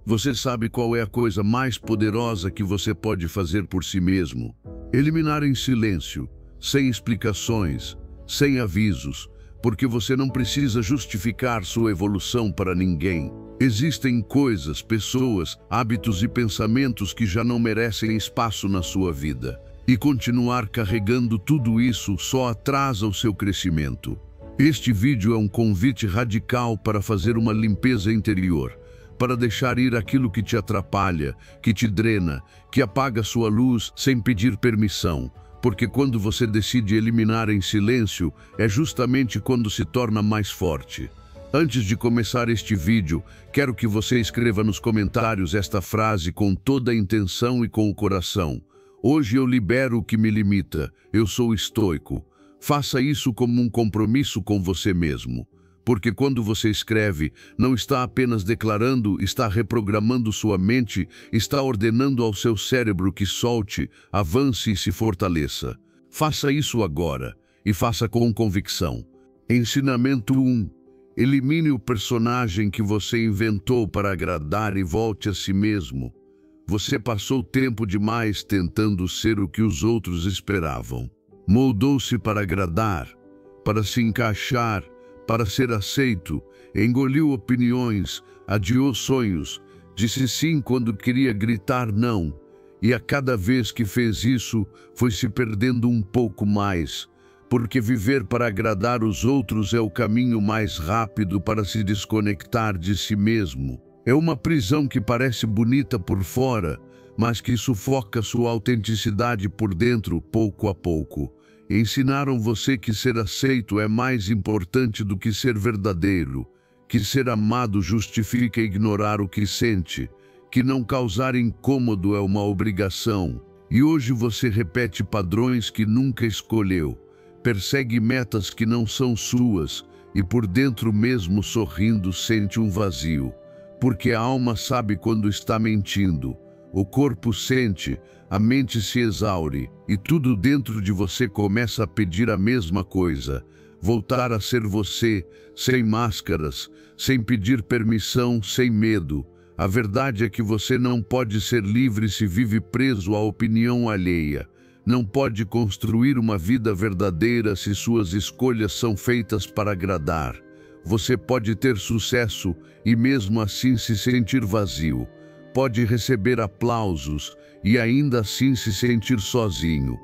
Você sabe qual é a coisa mais poderosa que você pode fazer por si mesmo? Eliminar em silêncio, sem explicações, sem avisos, porque você não precisa justificar sua evolução para ninguém. Existem coisas, pessoas, hábitos e pensamentos que já não merecem espaço na sua vida. E continuar carregando tudo isso só atrasa o seu crescimento. Este vídeo é um convite radical para fazer uma limpeza interior, para deixar ir aquilo que te atrapalha, que te drena, que apaga sua luz sem pedir permissão. Porque quando você decide eliminar em silêncio, é justamente quando se torna mais forte. Antes de começar este vídeo, quero que você escreva nos comentários esta frase com toda a intenção e com o coração. Hoje eu libero o que me limita, eu sou estoico. Faça isso como um compromisso com você mesmo. Porque quando você escreve, não está apenas declarando, está reprogramando sua mente, está ordenando ao seu cérebro que solte, avance e se fortaleça. Faça isso agora, e faça com convicção. Ensinamento 1. Elimine o personagem que você inventou para agradar e volte a si mesmo. Você passou tempo demais tentando ser o que os outros esperavam. Moldou-se para agradar, para se encaixar, para ser aceito, engoliu opiniões, adiou sonhos, disse sim quando queria gritar não, e a cada vez que fez isso, foi se perdendo um pouco mais, porque viver para agradar os outros é o caminho mais rápido para se desconectar de si mesmo. É uma prisão que parece bonita por fora, mas que sufoca sua autenticidade por dentro pouco a pouco. Ensinaram você que ser aceito é mais importante do que ser verdadeiro, que ser amado justifica ignorar o que sente, que não causar incômodo é uma obrigação. E hoje você repete padrões que nunca escolheu, persegue metas que não são suas e por dentro mesmo sorrindo sente um vazio. Porque a alma sabe quando está mentindo, o corpo sente, a mente se exaure e tudo dentro de você começa a pedir a mesma coisa. Voltar a ser você, sem máscaras, sem pedir permissão, sem medo. A verdade é que você não pode ser livre se vive preso à opinião alheia. Não pode construir uma vida verdadeira se suas escolhas são feitas para agradar. Você pode ter sucesso e mesmo assim se sentir vazio. Pode receber aplausos e ainda assim se sentir sozinho.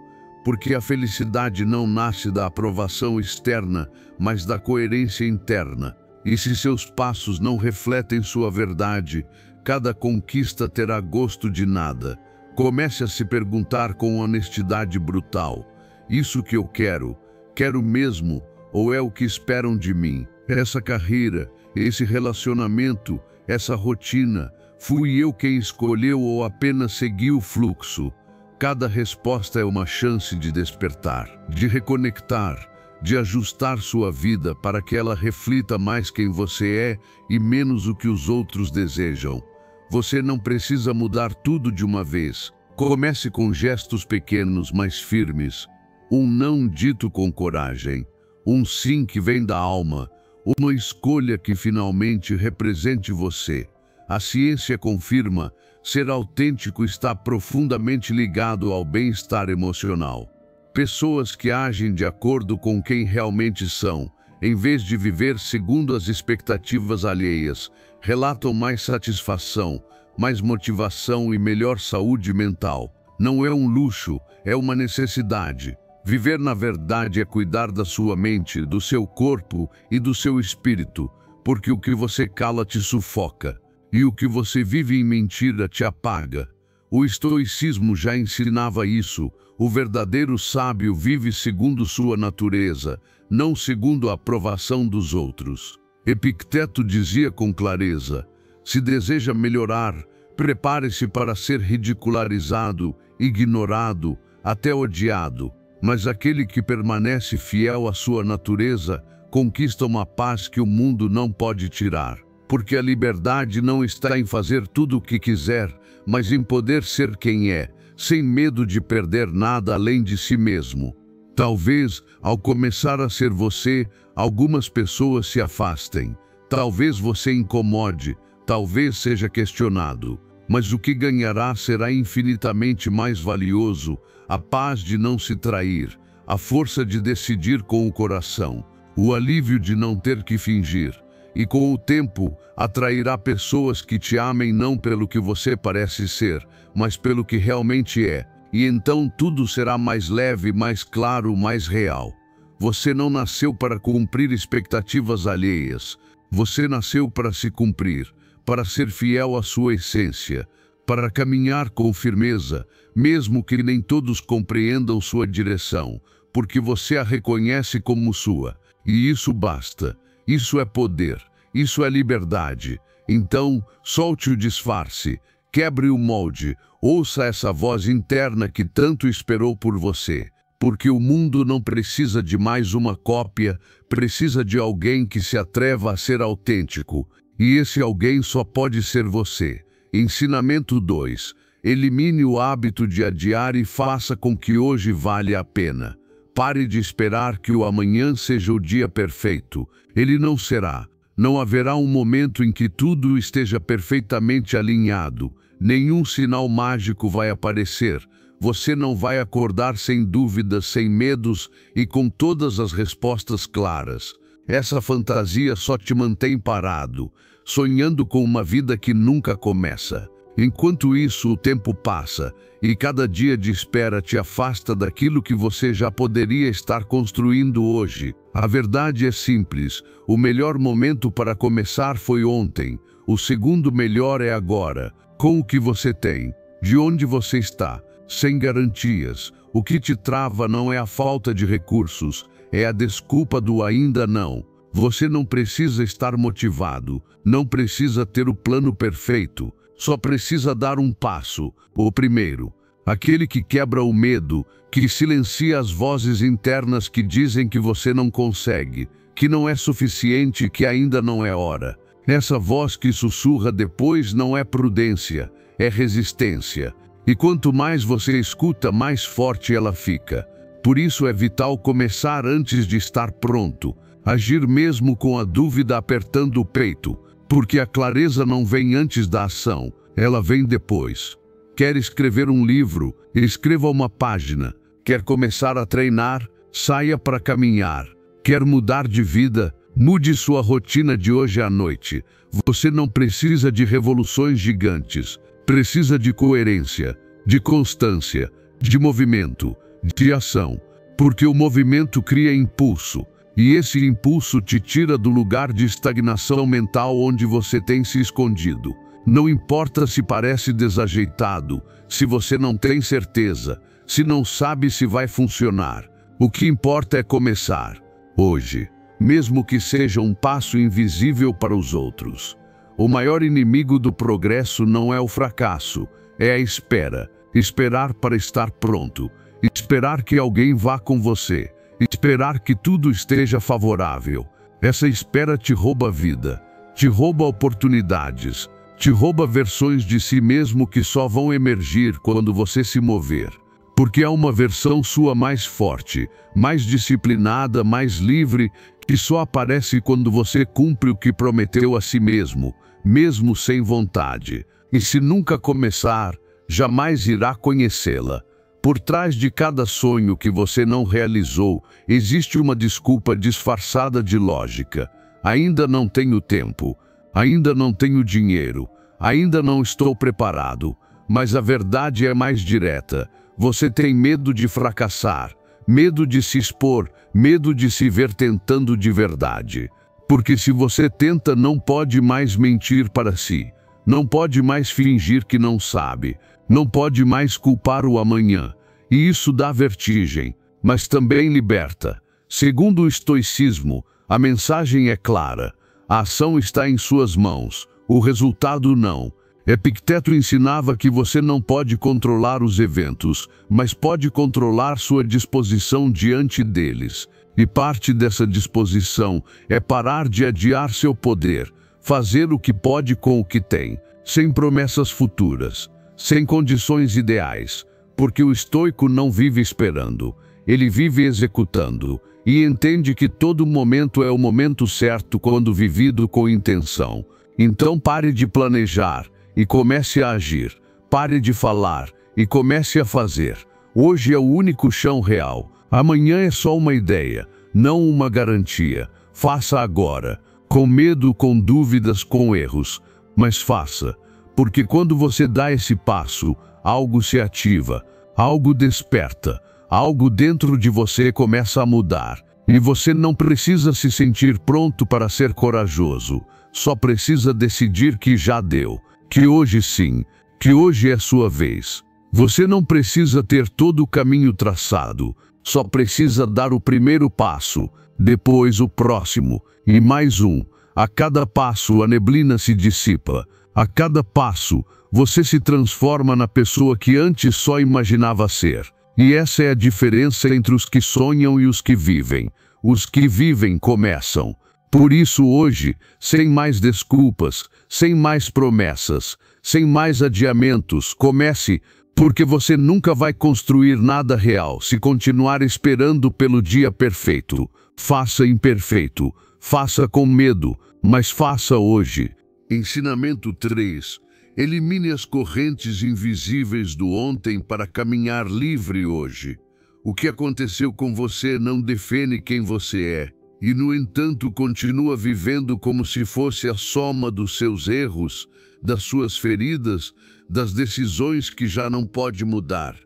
Porque a felicidade não nasce da aprovação externa, mas da coerência interna. E se seus passos não refletem sua verdade, cada conquista terá gosto de nada. Comece a se perguntar com honestidade brutal: isso que eu quero mesmo, ou é o que esperam de mim? Essa carreira, esse relacionamento, essa rotina, fui eu quem escolheu ou apenas segui o fluxo? Cada resposta é uma chance de despertar, de reconectar, de ajustar sua vida para que ela reflita mais quem você é e menos o que os outros desejam. Você não precisa mudar tudo de uma vez. Comece com gestos pequenos, mas firmes. Um não dito com coragem. Um sim que vem da alma. Uma escolha que finalmente represente você. A ciência confirma, ser autêntico está profundamente ligado ao bem-estar emocional. Pessoas que agem de acordo com quem realmente são, em vez de viver segundo as expectativas alheias, relatam mais satisfação, mais motivação e melhor saúde mental. Não é um luxo, é uma necessidade. Viver na verdade é cuidar da sua mente, do seu corpo e do seu espírito, porque o que você cala te sufoca. E o que você vive em mentira te apaga. O estoicismo já ensinava isso. O verdadeiro sábio vive segundo sua natureza, não segundo a aprovação dos outros. Epicteto dizia com clareza: se deseja melhorar, prepare-se para ser ridicularizado, ignorado, até odiado. Mas aquele que permanece fiel à sua natureza conquista uma paz que o mundo não pode tirar. Porque a liberdade não está em fazer tudo o que quiser, mas em poder ser quem é, sem medo de perder nada além de si mesmo. Talvez, ao começar a ser você, algumas pessoas se afastem. Talvez você incomode, talvez seja questionado, mas o que ganhará será infinitamente mais valioso: a paz de não se trair, a força de decidir com o coração, o alívio de não ter que fingir. E com o tempo, atrairá pessoas que te amem não pelo que você parece ser, mas pelo que realmente é. E então tudo será mais leve, mais claro, mais real. Você não nasceu para cumprir expectativas alheias. Você nasceu para se cumprir, para ser fiel à sua essência, para caminhar com firmeza, mesmo que nem todos compreendam sua direção, porque você a reconhece como sua. E isso basta. Isso é poder. Isso é liberdade. Então, solte o disfarce, quebre o molde, ouça essa voz interna que tanto esperou por você. Porque o mundo não precisa de mais uma cópia, precisa de alguém que se atreva a ser autêntico. E esse alguém só pode ser você. Ensinamento 2. Elimine o hábito de adiar e faça com que hoje valha a pena. Pare de esperar que o amanhã seja o dia perfeito. Ele não será. Não haverá um momento em que tudo esteja perfeitamente alinhado. Nenhum sinal mágico vai aparecer. Você não vai acordar sem dúvidas, sem medos e com todas as respostas claras. Essa fantasia só te mantém parado, sonhando com uma vida que nunca começa. Enquanto isso, o tempo passa e cada dia de espera te afasta daquilo que você já poderia estar construindo hoje. A verdade é simples: o melhor momento para começar foi ontem. O segundo melhor é agora, com o que você tem, de onde você está, sem garantias. O que te trava não é a falta de recursos, é a desculpa do ainda não. Você não precisa estar motivado, não precisa ter o plano perfeito. Só precisa dar um passo, o primeiro. Aquele que quebra o medo, que silencia as vozes internas que dizem que você não consegue, que não é suficiente, que ainda não é hora. Essa voz que sussurra depois não é prudência, é resistência. E quanto mais você escuta, mais forte ela fica. Por isso é vital começar antes de estar pronto. Agir mesmo com a dúvida apertando o peito. Porque a clareza não vem antes da ação, ela vem depois. Quer escrever um livro? Escreva uma página. Quer começar a treinar? Saia para caminhar. Quer mudar de vida? Mude sua rotina de hoje à noite. Você não precisa de revoluções gigantes. Precisa de coerência, de constância, de movimento, de ação. Porque o movimento cria impulso. E esse impulso te tira do lugar de estagnação mental onde você tem se escondido. Não importa se parece desajeitado, se você não tem certeza, se não sabe se vai funcionar. O que importa é começar, hoje, mesmo que seja um passo invisível para os outros. O maior inimigo do progresso não é o fracasso, é a espera. Esperar para estar pronto, esperar que alguém vá com você. Esperar que tudo esteja favorável. Essa espera te rouba a vida, te rouba oportunidades, te rouba versões de si mesmo que só vão emergir quando você se mover. Porque há uma versão sua mais forte, mais disciplinada, mais livre, que só aparece quando você cumpre o que prometeu a si mesmo, mesmo sem vontade. E se nunca começar, jamais irá conhecê-la. Por trás de cada sonho que você não realizou, existe uma desculpa disfarçada de lógica. Ainda não tenho tempo, ainda não tenho dinheiro, ainda não estou preparado. Mas a verdade é mais direta. Você tem medo de fracassar, medo de se expor, medo de se ver tentando de verdade. Porque se você tenta, não pode mais mentir para si. Não pode mais fingir que não sabe. Não pode mais culpar o amanhã. E isso dá vertigem, mas também liberta. Segundo o estoicismo, a mensagem é clara. A ação está em suas mãos, o resultado não. Epicteto ensinava que você não pode controlar os eventos, mas pode controlar sua disposição diante deles. E parte dessa disposição é parar de adiar seu poder, fazer o que pode com o que tem, sem promessas futuras, sem condições ideais. Porque o estoico não vive esperando, ele vive executando, e entende que todo momento é o momento certo quando vivido com intenção. Então pare de planejar e comece a agir. Pare de falar e comece a fazer. Hoje é o único chão real. Amanhã é só uma ideia, não uma garantia. Faça agora, com medo, com dúvidas, com erros, mas faça, porque quando você dá esse passo, algo se ativa, algo desperta, algo dentro de você começa a mudar. E você não precisa se sentir pronto para ser corajoso, só precisa decidir que já deu, que hoje sim, que hoje é sua vez. Você não precisa ter todo o caminho traçado, só precisa dar o primeiro passo, depois o próximo, e mais um. A cada passo a neblina se dissipa, a cada passo você se transforma na pessoa que antes só imaginava ser. E essa é a diferença entre os que sonham e os que vivem. Os que vivem começam. Por isso hoje, sem mais desculpas, sem mais promessas, sem mais adiamentos, comece, porque você nunca vai construir nada real se continuar esperando pelo dia perfeito. Faça imperfeito, faça com medo, mas faça hoje. Ensinamento 3. Elimine as correntes invisíveis do ontem para caminhar livre hoje. O que aconteceu com você não define quem você é, e no entanto continua vivendo como se fosse a soma dos seus erros, das suas feridas, das decisões que já não pode mudar.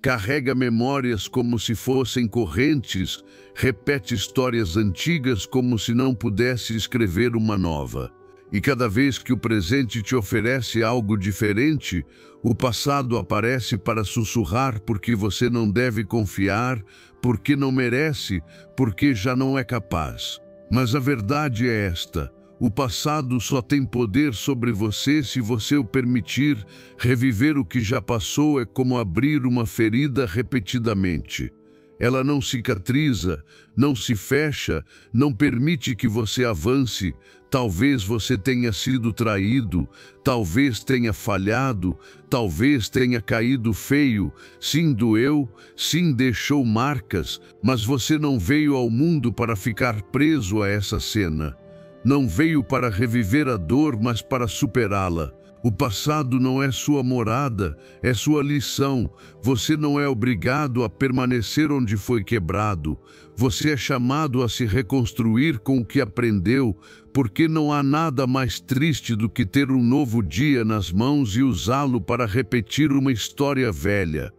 Carrega memórias como se fossem correntes, repete histórias antigas como se não pudesse escrever uma nova. E cada vez que o presente te oferece algo diferente, o passado aparece para sussurrar porque você não deve confiar, porque não merece, porque já não é capaz. Mas a verdade é esta: o passado só tem poder sobre você se você o permitir. Reviver o que já passou é como abrir uma ferida repetidamente. Ela não cicatriza, não se fecha, não permite que você avance. Talvez você tenha sido traído, talvez tenha falhado, talvez tenha caído feio. Sim, doeu, sim, deixou marcas, mas você não veio ao mundo para ficar preso a essa cena. Não veio para reviver a dor, mas para superá-la. O passado não é sua morada, é sua lição. Você não é obrigado a permanecer onde foi quebrado. Você é chamado a se reconstruir com o que aprendeu, porque não há nada mais triste do que ter um novo dia nas mãos e usá-lo para repetir uma história velha.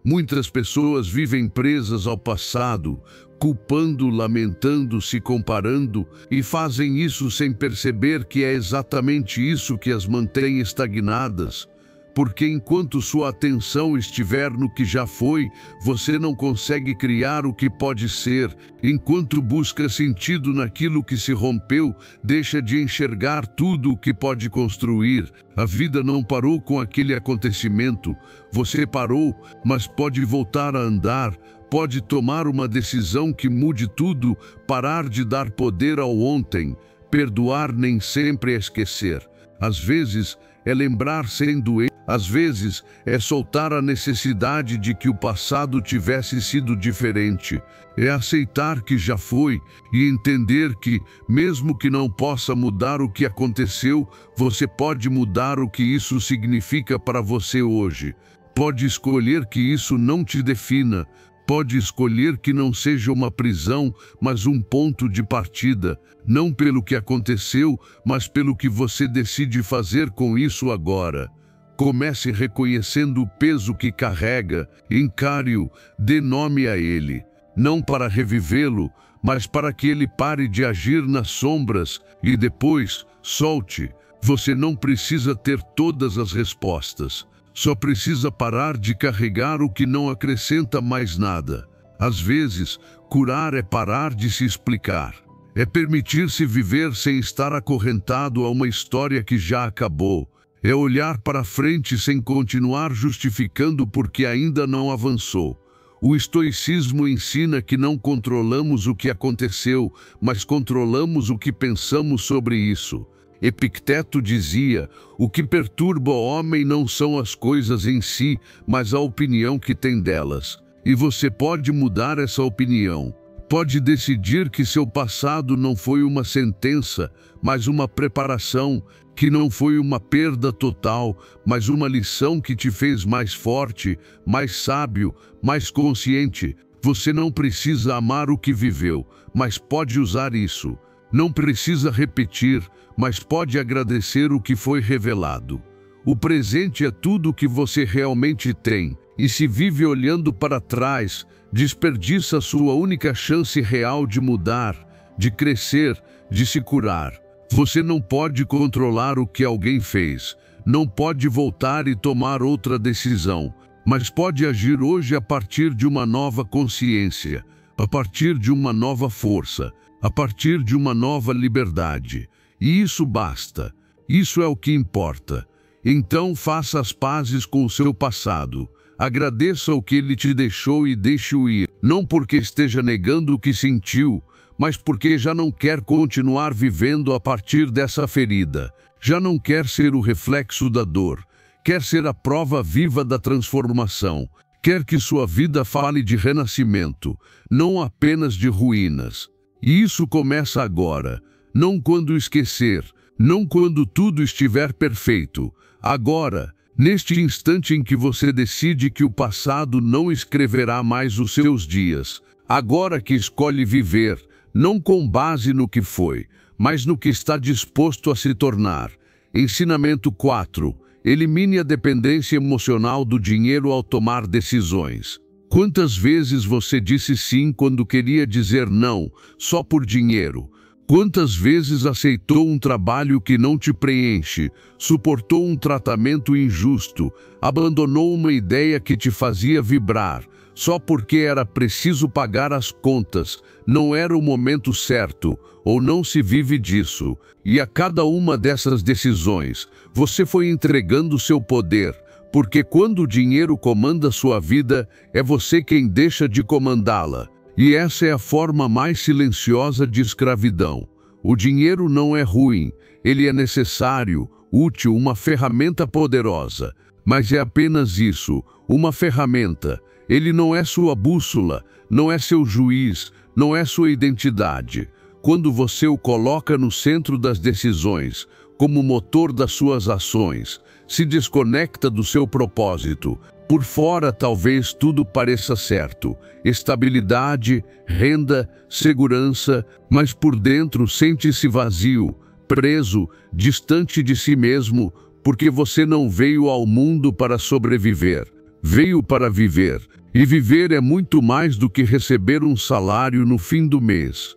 Muitas pessoas vivem presas ao passado, culpando, lamentando, se comparando, e fazem isso sem perceber que é exatamente isso que as mantém estagnadas. Porque enquanto sua atenção estiver no que já foi, você não consegue criar o que pode ser. Enquanto busca sentido naquilo que se rompeu, deixa de enxergar tudo o que pode construir. A vida não parou com aquele acontecimento. Você parou, mas pode voltar a andar. Pode tomar uma decisão que mude tudo, parar de dar poder ao ontem. Perdoar nem sempre é esquecer. Às vezes é lembrar sem doer. Às vezes é soltar a necessidade de que o passado tivesse sido diferente. É aceitar que já foi e entender que, mesmo que não possa mudar o que aconteceu, você pode mudar o que isso significa para você hoje. Pode escolher que isso não te defina. Pode escolher que não seja uma prisão, mas um ponto de partida, não pelo que aconteceu, mas pelo que você decide fazer com isso agora. Comece reconhecendo o peso que carrega, encare-o, dê nome a ele, não para revivê-lo, mas para que ele pare de agir nas sombras e depois solte. Você não precisa ter todas as respostas. Só precisa parar de carregar o que não acrescenta mais nada. Às vezes, curar é parar de se explicar. É permitir-se viver sem estar acorrentado a uma história que já acabou. É olhar para frente sem continuar justificando porque ainda não avançou. O estoicismo ensina que não controlamos o que aconteceu, mas controlamos o que pensamos sobre isso. Epicteto dizia: o que perturba o homem não são as coisas em si, mas a opinião que tem delas. E você pode mudar essa opinião. Pode decidir que seu passado não foi uma sentença, mas uma preparação, que não foi uma perda total, mas uma lição que te fez mais forte, mais sábio, mais consciente. Você não precisa amar o que viveu, mas pode usar isso. Não precisa repetir, mas pode agradecer o que foi revelado. O presente é tudo o que você realmente tem, e se vive olhando para trás, desperdiça sua única chance real de mudar, de crescer, de se curar. Você não pode controlar o que alguém fez, não pode voltar e tomar outra decisão, mas pode agir hoje a partir de uma nova consciência, a partir de uma nova força, a partir de uma nova liberdade. E isso basta, isso é o que importa. Então faça as pazes com o seu passado. Agradeça o que ele te deixou e deixe-o ir, não porque esteja negando o que sentiu, mas porque já não quer continuar vivendo a partir dessa ferida. Já não quer ser o reflexo da dor, quer ser a prova viva da transformação. Quer que sua vida fale de renascimento, não apenas de ruínas. E isso começa agora, não quando esquecer, não quando tudo estiver perfeito. Agora, neste instante em que você decide que o passado não escreverá mais os seus dias. Agora que escolhe viver, não com base no que foi, mas no que está disposto a se tornar. Ensinamento 4. Elimine a dependência emocional do dinheiro ao tomar decisões. Quantas vezes você disse sim quando queria dizer não, só por dinheiro? Quantas vezes aceitou um trabalho que não te preenche, suportou um tratamento injusto, abandonou uma ideia que te fazia vibrar, só porque era preciso pagar as contas, não era o momento certo, ou não se vive disso. E a cada uma dessas decisões, você foi entregando seu poder, porque quando o dinheiro comanda sua vida, é você quem deixa de comandá-la. E essa é a forma mais silenciosa de escravidão. O dinheiro não é ruim, ele é necessário, útil, uma ferramenta poderosa. Mas é apenas isso, uma ferramenta. Ele não é sua bússola, não é seu juiz, não é sua identidade. Quando você o coloca no centro das decisões, como motor das suas ações, se desconecta do seu propósito. Por fora talvez tudo pareça certo, estabilidade, renda, segurança, mas por dentro sente-se vazio, preso, distante de si mesmo, porque você não veio ao mundo para sobreviver, veio para viver. E viver é muito mais do que receber um salário no fim do mês.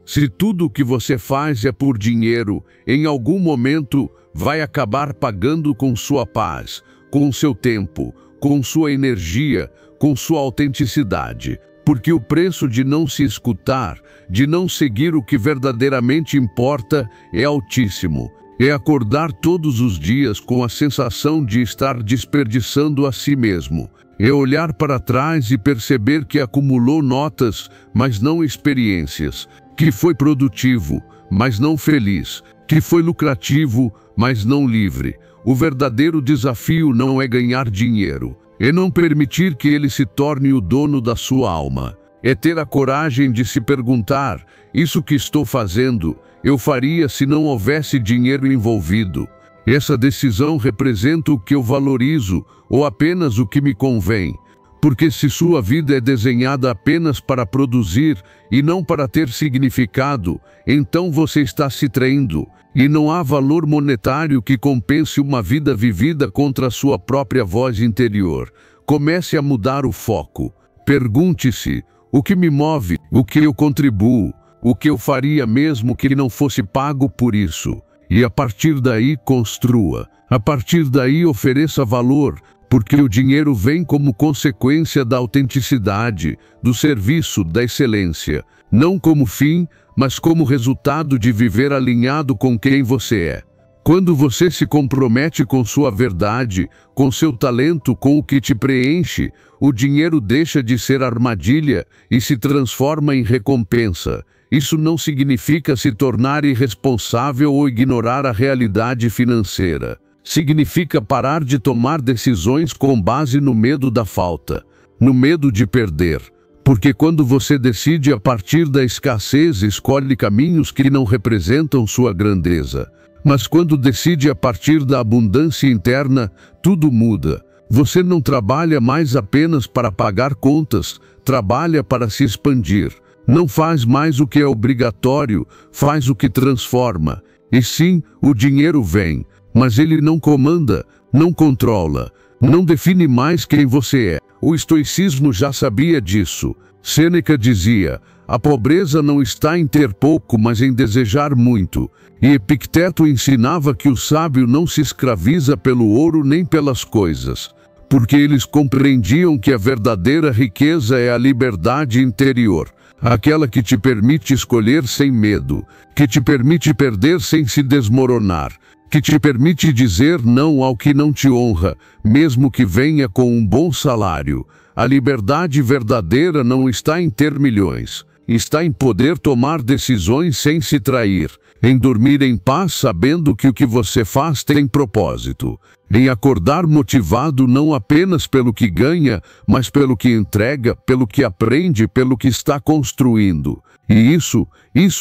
Se tudo o que você faz é por dinheiro, em algum momento vai acabar pagando com sua paz, com seu tempo, com sua energia, com sua autenticidade. Porque o preço de não se escutar, de não seguir o que verdadeiramente importa, é altíssimo. É acordar todos os dias com a sensação de estar desperdiçando a si mesmo. É olhar para trás e perceber que acumulou notas, mas não experiências. Que foi produtivo, mas não feliz. Que foi lucrativo, mas não livre. O verdadeiro desafio não é ganhar dinheiro, é não permitir que ele se torne o dono da sua alma. É ter a coragem de se perguntar, isso que estou fazendo, eu faria se não houvesse dinheiro envolvido. Essa decisão representa o que eu valorizo, ou apenas o que me convém. Porque se sua vida é desenhada apenas para produzir e não para ter significado, então você está se traindo. E não há valor monetário que compense uma vida vivida contra a sua própria voz interior. Comece a mudar o foco. Pergunte-se, o que me move, o que eu contribuo, o que eu faria mesmo que não fosse pago por isso. E a partir daí construa. A partir daí ofereça valor, porque o dinheiro vem como consequência da autenticidade, do serviço, da excelência. Não como fim, mas como resultado de viver alinhado com quem você é. Quando você se compromete com sua verdade, com seu talento, com o que te preenche, o dinheiro deixa de ser armadilha e se transforma em recompensa. Isso não significa se tornar irresponsável ou ignorar a realidade financeira. Significa parar de tomar decisões com base no medo da falta, no medo de perder. Porque quando você decide a partir da escassez, escolhe caminhos que não representam sua grandeza. Mas quando decide a partir da abundância interna, tudo muda. Você não trabalha mais apenas para pagar contas, trabalha para se expandir. Não faz mais o que é obrigatório, faz o que transforma. E sim, o dinheiro vem, mas ele não comanda, não controla, não define mais quem você é. O estoicismo já sabia disso. Sêneca dizia: a pobreza não está em ter pouco, mas em desejar muito. E Epicteto ensinava que o sábio não se escraviza pelo ouro nem pelas coisas, porque eles compreendiam que a verdadeira riqueza é a liberdade interior, aquela que te permite escolher sem medo, que te permite perder sem se desmoronar, que te permite dizer não ao que não te honra, mesmo que venha com um bom salário. A liberdade verdadeira não está em ter milhões, está em poder tomar decisões sem se trair, em dormir em paz sabendo que o que você faz tem propósito, em acordar motivado não apenas pelo que ganha, mas pelo que entrega, pelo que aprende, pelo que está construindo. E isso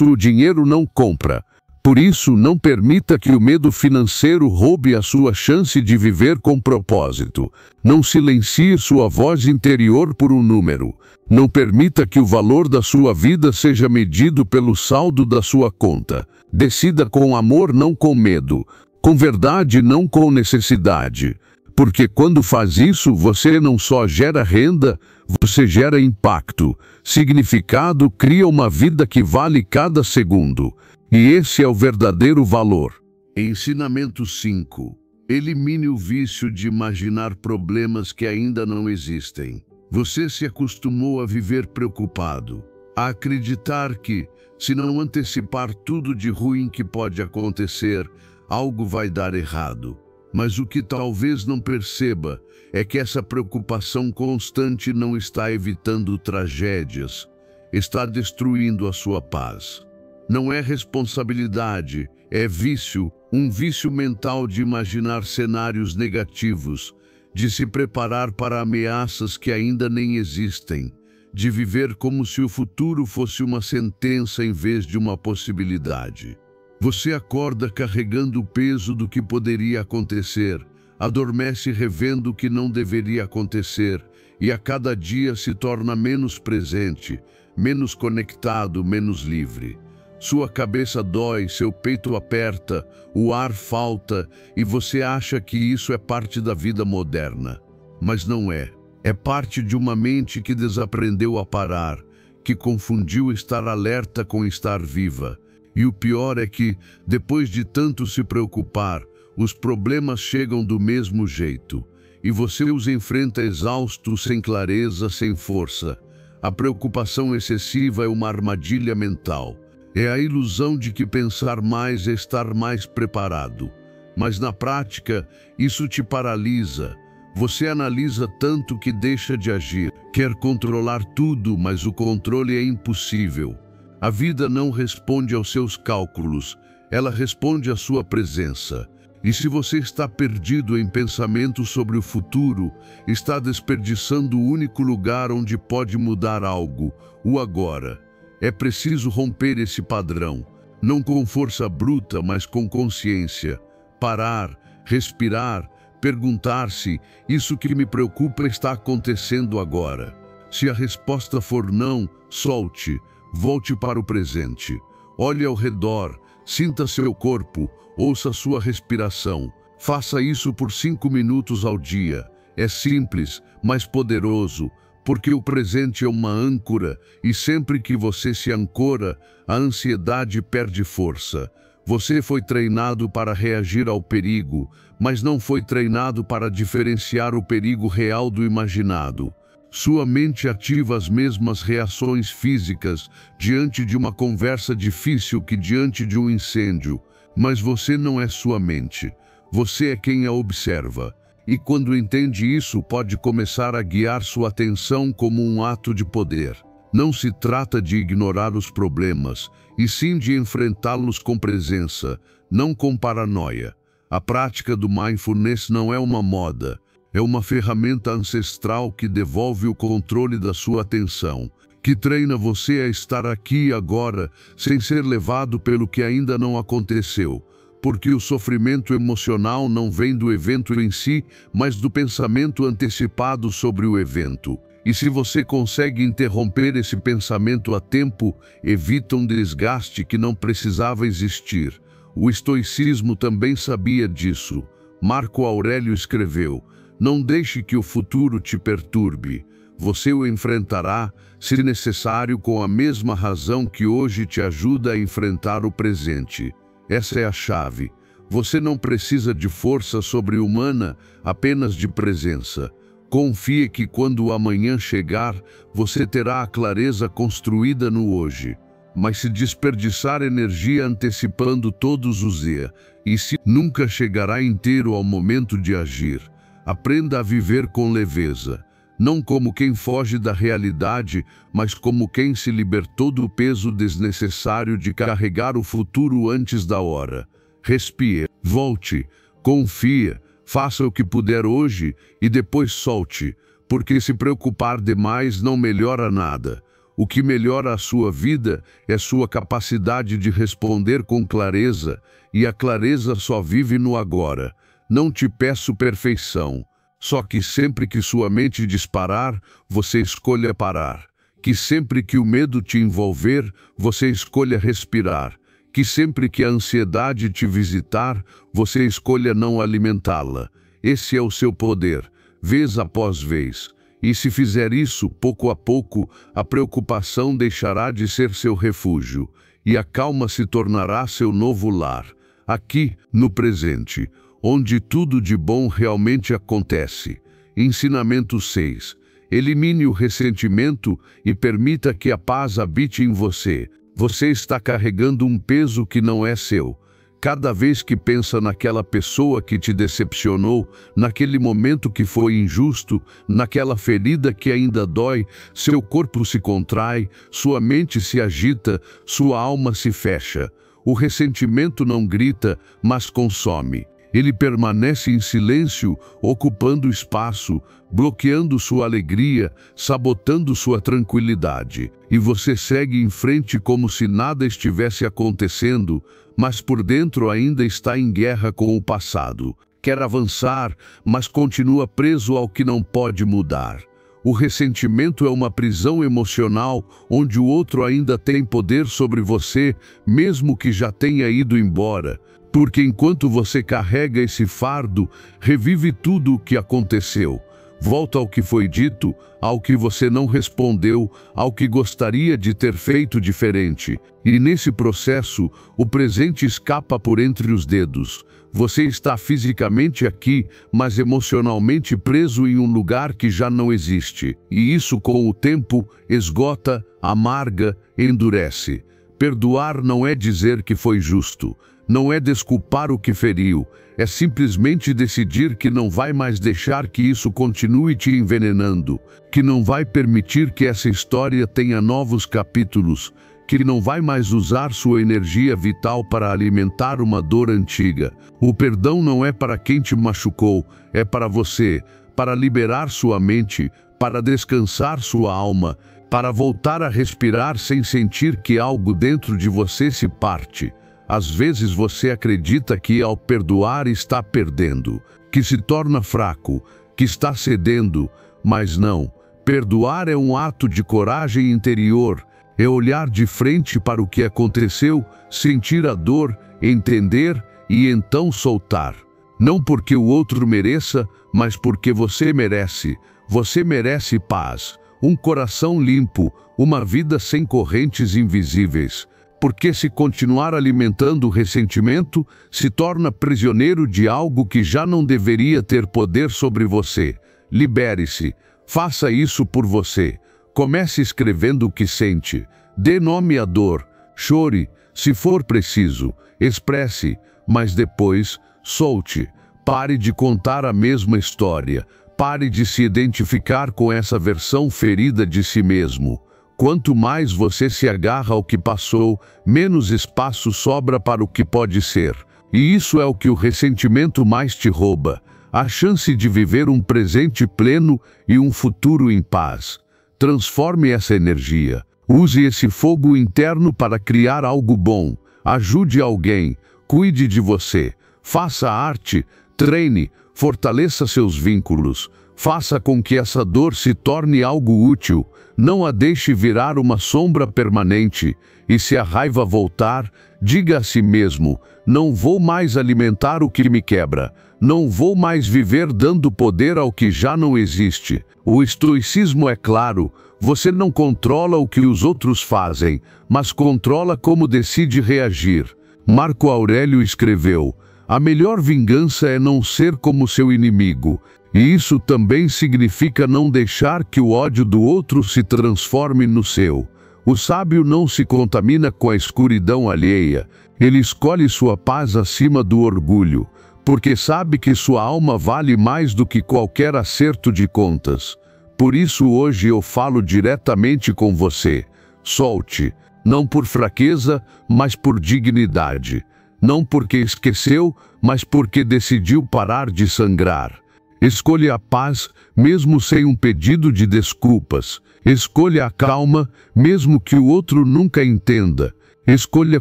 o dinheiro não compra. Por isso, não permita que o medo financeiro roube a sua chance de viver com propósito. Não silencie sua voz interior por um número. Não permita que o valor da sua vida seja medido pelo saldo da sua conta. Decida com amor, não com medo. Com verdade, não com necessidade. Porque quando faz isso, você não só gera renda, você gera impacto. Significado, cria uma vida que vale cada segundo. E esse é o verdadeiro valor. Ensinamento 5. Elimine o vício de imaginar problemas que ainda não existem. Você se acostumou a viver preocupado, a acreditar que, se não antecipar tudo de ruim que pode acontecer, algo vai dar errado. Mas o que talvez não perceba é que essa preocupação constante não está evitando tragédias, está destruindo a sua paz. Não é responsabilidade, é vício, um vício mental de imaginar cenários negativos, de se preparar para ameaças que ainda nem existem, de viver como se o futuro fosse uma sentença em vez de uma possibilidade. Você acorda carregando o peso do que poderia acontecer, adormece revendo o que não deveria acontecer, e a cada dia se torna menos presente, menos conectado, menos livre. Sua cabeça dói, seu peito aperta, o ar falta e você acha que isso é parte da vida moderna. Mas não é. É parte de uma mente que desaprendeu a parar, que confundiu estar alerta com estar viva. E o pior é que, depois de tanto se preocupar, os problemas chegam do mesmo jeito. E você os enfrenta exausto, sem clareza, sem força. A preocupação excessiva é uma armadilha mental. É a ilusão de que pensar mais é estar mais preparado. Mas na prática, isso te paralisa. Você analisa tanto que deixa de agir. Quer controlar tudo, mas o controle é impossível. A vida não responde aos seus cálculos, ela responde à sua presença. E se você está perdido em pensamentos sobre o futuro, está desperdiçando o único lugar onde pode mudar algo, o agora. É preciso romper esse padrão, não com força bruta, mas com consciência. Parar, respirar, perguntar-se: isso que me preocupa está acontecendo agora? Se a resposta for não, solte, volte para o presente. Olhe ao redor, sinta seu corpo, ouça sua respiração. Faça isso por 5 minutos ao dia. É simples, mas poderoso. Porque o presente é uma âncora, e sempre que você se ancora, a ansiedade perde força. Você foi treinado para reagir ao perigo, mas não foi treinado para diferenciar o perigo real do imaginado. Sua mente ativa as mesmas reações físicas diante de uma conversa difícil que diante de um incêndio, mas você não é sua mente. Você é quem a observa. E quando entende isso, pode começar a guiar sua atenção como um ato de poder. Não se trata de ignorar os problemas, e sim de enfrentá-los com presença, não com paranoia. A prática do mindfulness não é uma moda, É uma ferramenta ancestral que devolve o controle da sua atenção, que treina você a estar aqui e agora, sem ser levado pelo que ainda não aconteceu. Porque o sofrimento emocional não vem do evento em si, mas do pensamento antecipado sobre o evento. E se você consegue interromper esse pensamento a tempo, evita um desgaste que não precisava existir. O estoicismo também sabia disso. Marco Aurélio escreveu: "Não deixe que o futuro te perturbe. Você o enfrentará, se necessário, com a mesma razão que hoje te ajuda a enfrentar o presente." Essa é a chave. Você não precisa de força sobre-humana, apenas de presença. Confie que quando o amanhã chegar, você terá a clareza construída no hoje. Mas se desperdiçar energia antecipando todos os dias, e se nunca chegará inteiro ao momento de agir. Aprenda a viver com leveza. Não como quem foge da realidade, mas como quem se libertou do peso desnecessário de carregar o futuro antes da hora. Respire, volte, confia, faça o que puder hoje e depois solte, porque se preocupar demais não melhora nada. O que melhora a sua vida é sua capacidade de responder com clareza, e a clareza só vive no agora. Não te peço perfeição. Só que sempre que sua mente disparar, você escolha parar. Que sempre que o medo te envolver, você escolha respirar. Que sempre que a ansiedade te visitar, você escolha não alimentá-la. Esse é o seu poder, vez após vez. E se fizer isso, pouco a pouco, a preocupação deixará de ser seu refúgio, e a calma se tornará seu novo lar. Aqui, no presente, onde tudo de bom realmente acontece. Ensinamento 6. Elimine o ressentimento e permita que a paz habite em você. Você está carregando um peso que não é seu. Cada vez que pensa naquela pessoa que te decepcionou, naquele momento que foi injusto, naquela ferida que ainda dói, seu corpo se contrai, sua mente se agita, sua alma se fecha. O ressentimento não grita, mas consome. Ele permanece em silêncio, ocupando espaço, bloqueando sua alegria, sabotando sua tranquilidade. E você segue em frente como se nada estivesse acontecendo, mas por dentro ainda está em guerra com o passado. Quer avançar, mas continua preso ao que não pode mudar. O ressentimento é uma prisão emocional onde o outro ainda tem poder sobre você, mesmo que já tenha ido embora. Porque enquanto você carrega esse fardo, revive tudo o que aconteceu. Volta ao que foi dito, ao que você não respondeu, ao que gostaria de ter feito diferente. E nesse processo, o presente escapa por entre os dedos. Você está fisicamente aqui, mas emocionalmente preso em um lugar que já não existe. E isso, com o tempo, esgota, amarga, endurece. Perdoar não é dizer que foi justo. Não é desculpar o que feriu, é simplesmente decidir que não vai mais deixar que isso continue te envenenando, que não vai permitir que essa história tenha novos capítulos, que não vai mais usar sua energia vital para alimentar uma dor antiga. O perdão não é para quem te machucou, é para você, para liberar sua mente, para descansar sua alma, para voltar a respirar sem sentir que algo dentro de você se parte. Às vezes você acredita que ao perdoar está perdendo, que se torna fraco, que está cedendo, mas não. Perdoar é um ato de coragem interior, é olhar de frente para o que aconteceu, sentir a dor, entender e então soltar. Não porque o outro mereça, mas porque você merece. Você merece paz, um coração limpo, uma vida sem correntes invisíveis. Porque se continuar alimentando o ressentimento, se torna prisioneiro de algo que já não deveria ter poder sobre você. Libere-se. Faça isso por você. Comece escrevendo o que sente. Dê nome à dor. Chore, se for preciso. Expresse, mas depois, solte. Pare de contar a mesma história. Pare de se identificar com essa versão ferida de si mesmo. Quanto mais você se agarra ao que passou, menos espaço sobra para o que pode ser. E isso é o que o ressentimento mais te rouba. a chance de viver um presente pleno e um futuro em paz. Transforme essa energia. Use esse fogo interno para criar algo bom. Ajude alguém. Cuide de você. Faça arte. Treine. Fortaleça seus vínculos. Faça com que essa dor se torne algo útil. Não a deixe virar uma sombra permanente. E se a raiva voltar, diga a si mesmo: não vou mais alimentar o que me quebra. Não vou mais viver dando poder ao que já não existe. O estoicismo é claro. Você não controla o que os outros fazem, mas controla como decide reagir. Marco Aurélio escreveu: a melhor vingança é não ser como seu inimigo. E isso também significa não deixar que o ódio do outro se transforme no seu. O sábio não se contamina com a escuridão alheia. Ele escolhe sua paz acima do orgulho, porque sabe que sua alma vale mais do que qualquer acerto de contas. Por isso hoje eu falo diretamente com você. Solte, não por fraqueza, mas por dignidade. Não porque esqueceu, mas porque decidiu parar de sangrar. Escolha a paz, mesmo sem um pedido de desculpas. Escolha a calma, mesmo que o outro nunca entenda. Escolha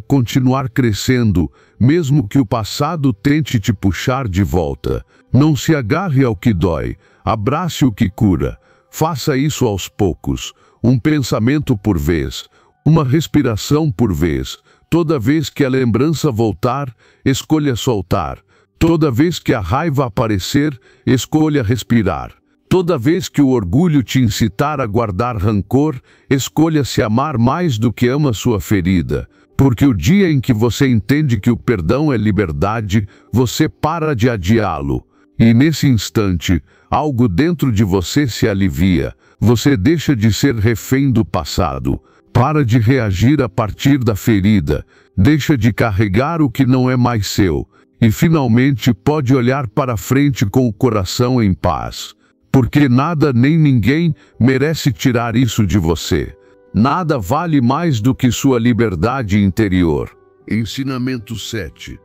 continuar crescendo, mesmo que o passado tente te puxar de volta. Não se agarre ao que dói, abrace o que cura. Faça isso aos poucos, um pensamento por vez, uma respiração por vez. Toda vez que a lembrança voltar, escolha soltar. Toda vez que a raiva aparecer, escolha respirar. Toda vez que o orgulho te incitar a guardar rancor, escolha se amar mais do que ama sua ferida. Porque o dia em que você entende que o perdão é liberdade, você para de adiá-lo. E nesse instante, algo dentro de você se alivia. Você deixa de ser refém do passado. Para de reagir a partir da ferida. Deixa de carregar o que não é mais seu. E finalmente pode olhar para frente com o coração em paz. Porque nada nem ninguém merece tirar isso de você. Nada vale mais do que sua liberdade interior. Ensinamento 7.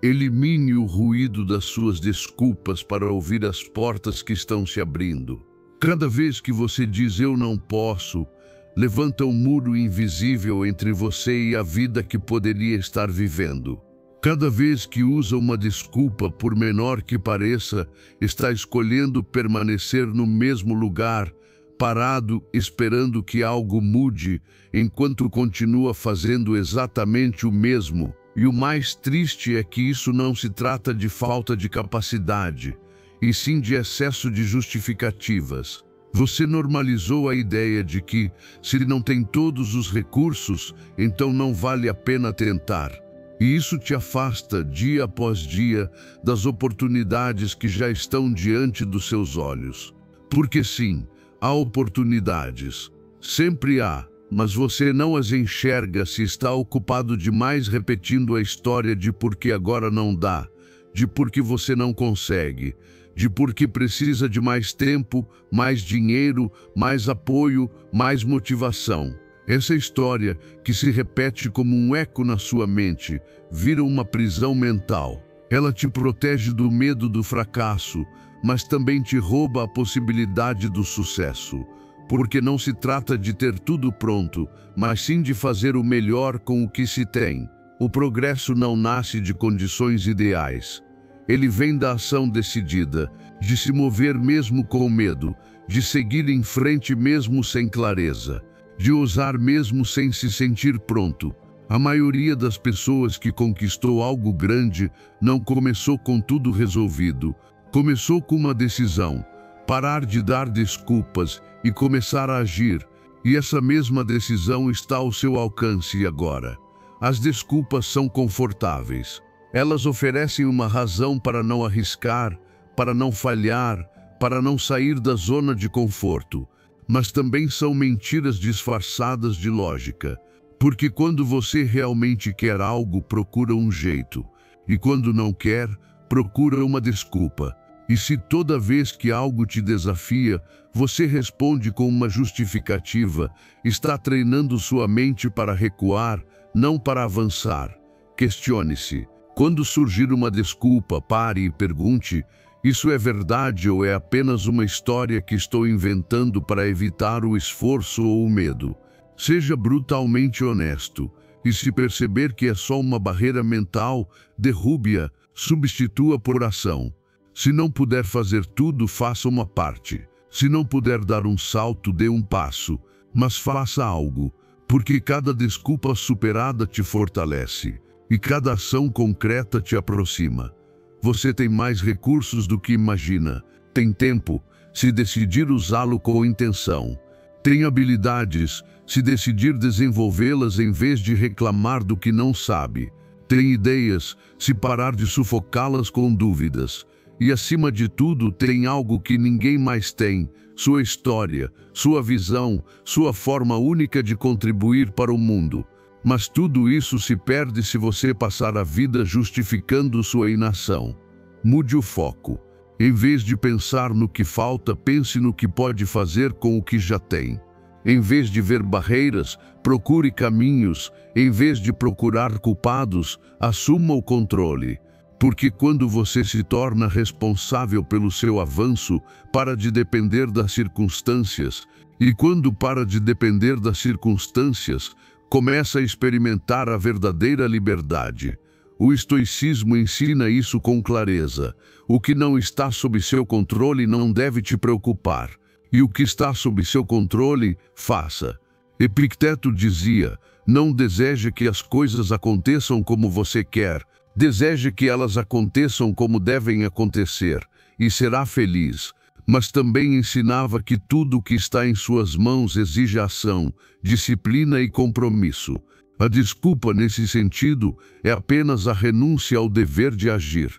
Elimine o ruído das suas desculpas para ouvir as portas que estão se abrindo. Cada vez que você diz "eu não posso", levanta um muro invisível entre você e a vida que poderia estar vivendo. Cada vez que usa uma desculpa, por menor que pareça, está escolhendo permanecer no mesmo lugar, parado, esperando que algo mude, enquanto continua fazendo exatamente o mesmo. E o mais triste é que isso não se trata de falta de capacidade, e sim de excesso de justificativas. Você normalizou a ideia de que, se não tem todos os recursos, então não vale a pena tentar. E isso te afasta, dia após dia, das oportunidades que já estão diante dos seus olhos. Porque sim, há oportunidades. Sempre há. Mas você não as enxerga se está ocupado demais repetindo a história de por que agora não dá, de por que você não consegue, de por que precisa de mais tempo, mais dinheiro, mais apoio, mais motivação. Essa história, que se repete como um eco na sua mente, vira uma prisão mental. Ela te protege do medo do fracasso, mas também te rouba a possibilidade do sucesso. Porque não se trata de ter tudo pronto, mas sim de fazer o melhor com o que se tem. O progresso não nasce de condições ideais. Ele vem da ação decidida, de se mover mesmo com medo, de seguir em frente mesmo sem clareza, de ousar mesmo sem se sentir pronto. A maioria das pessoas que conquistou algo grande não começou com tudo resolvido. Começou com uma decisão: parar de dar desculpas e começar a agir, e essa mesma decisão está ao seu alcance agora. As desculpas são confortáveis. Elas oferecem uma razão para não arriscar, para não falhar, para não sair da zona de conforto. Mas também são mentiras disfarçadas de lógica. Porque quando você realmente quer algo, procura um jeito. E quando não quer, procura uma desculpa. E se toda vez que algo te desafia, você responde com uma justificativa, está treinando sua mente para recuar, não para avançar. Questione-se. Quando surgir uma desculpa, pare e pergunte: Isso é verdade ou é apenas uma história que estou inventando para evitar o esforço ou o medo? Seja brutalmente honesto, e se perceber que é só uma barreira mental, derrube-a, substitua por ação. Se não puder fazer tudo, faça uma parte. Se não puder dar um salto, dê um passo, mas faça algo, porque cada desculpa superada te fortalece, e cada ação concreta te aproxima. Você tem mais recursos do que imagina. Tem tempo, se decidir usá-lo com intenção. Tem habilidades, se decidir desenvolvê-las em vez de reclamar do que não sabe. Tem ideias, se parar de sufocá-las com dúvidas. E acima de tudo, tem algo que ninguém mais tem: sua história, sua visão, sua forma única de contribuir para o mundo. Mas tudo isso se perde se você passar a vida justificando sua inação. Mude o foco. Em vez de pensar no que falta, pense no que pode fazer com o que já tem. Em vez de ver barreiras, procure caminhos. Em vez de procurar culpados, assuma o controle. Porque quando você se torna responsável pelo seu avanço, para de depender das circunstâncias. E quando para de depender das circunstâncias, começa a experimentar a verdadeira liberdade. O estoicismo ensina isso com clareza. O que não está sob seu controle não deve te preocupar. E o que está sob seu controle, faça. Epicteto dizia: não deseje que as coisas aconteçam como você quer, deseje que elas aconteçam como devem acontecer, e será feliz. Mas também ensinava que tudo o que está em suas mãos exige ação, disciplina e compromisso. A desculpa nesse sentido é apenas a renúncia ao dever de agir.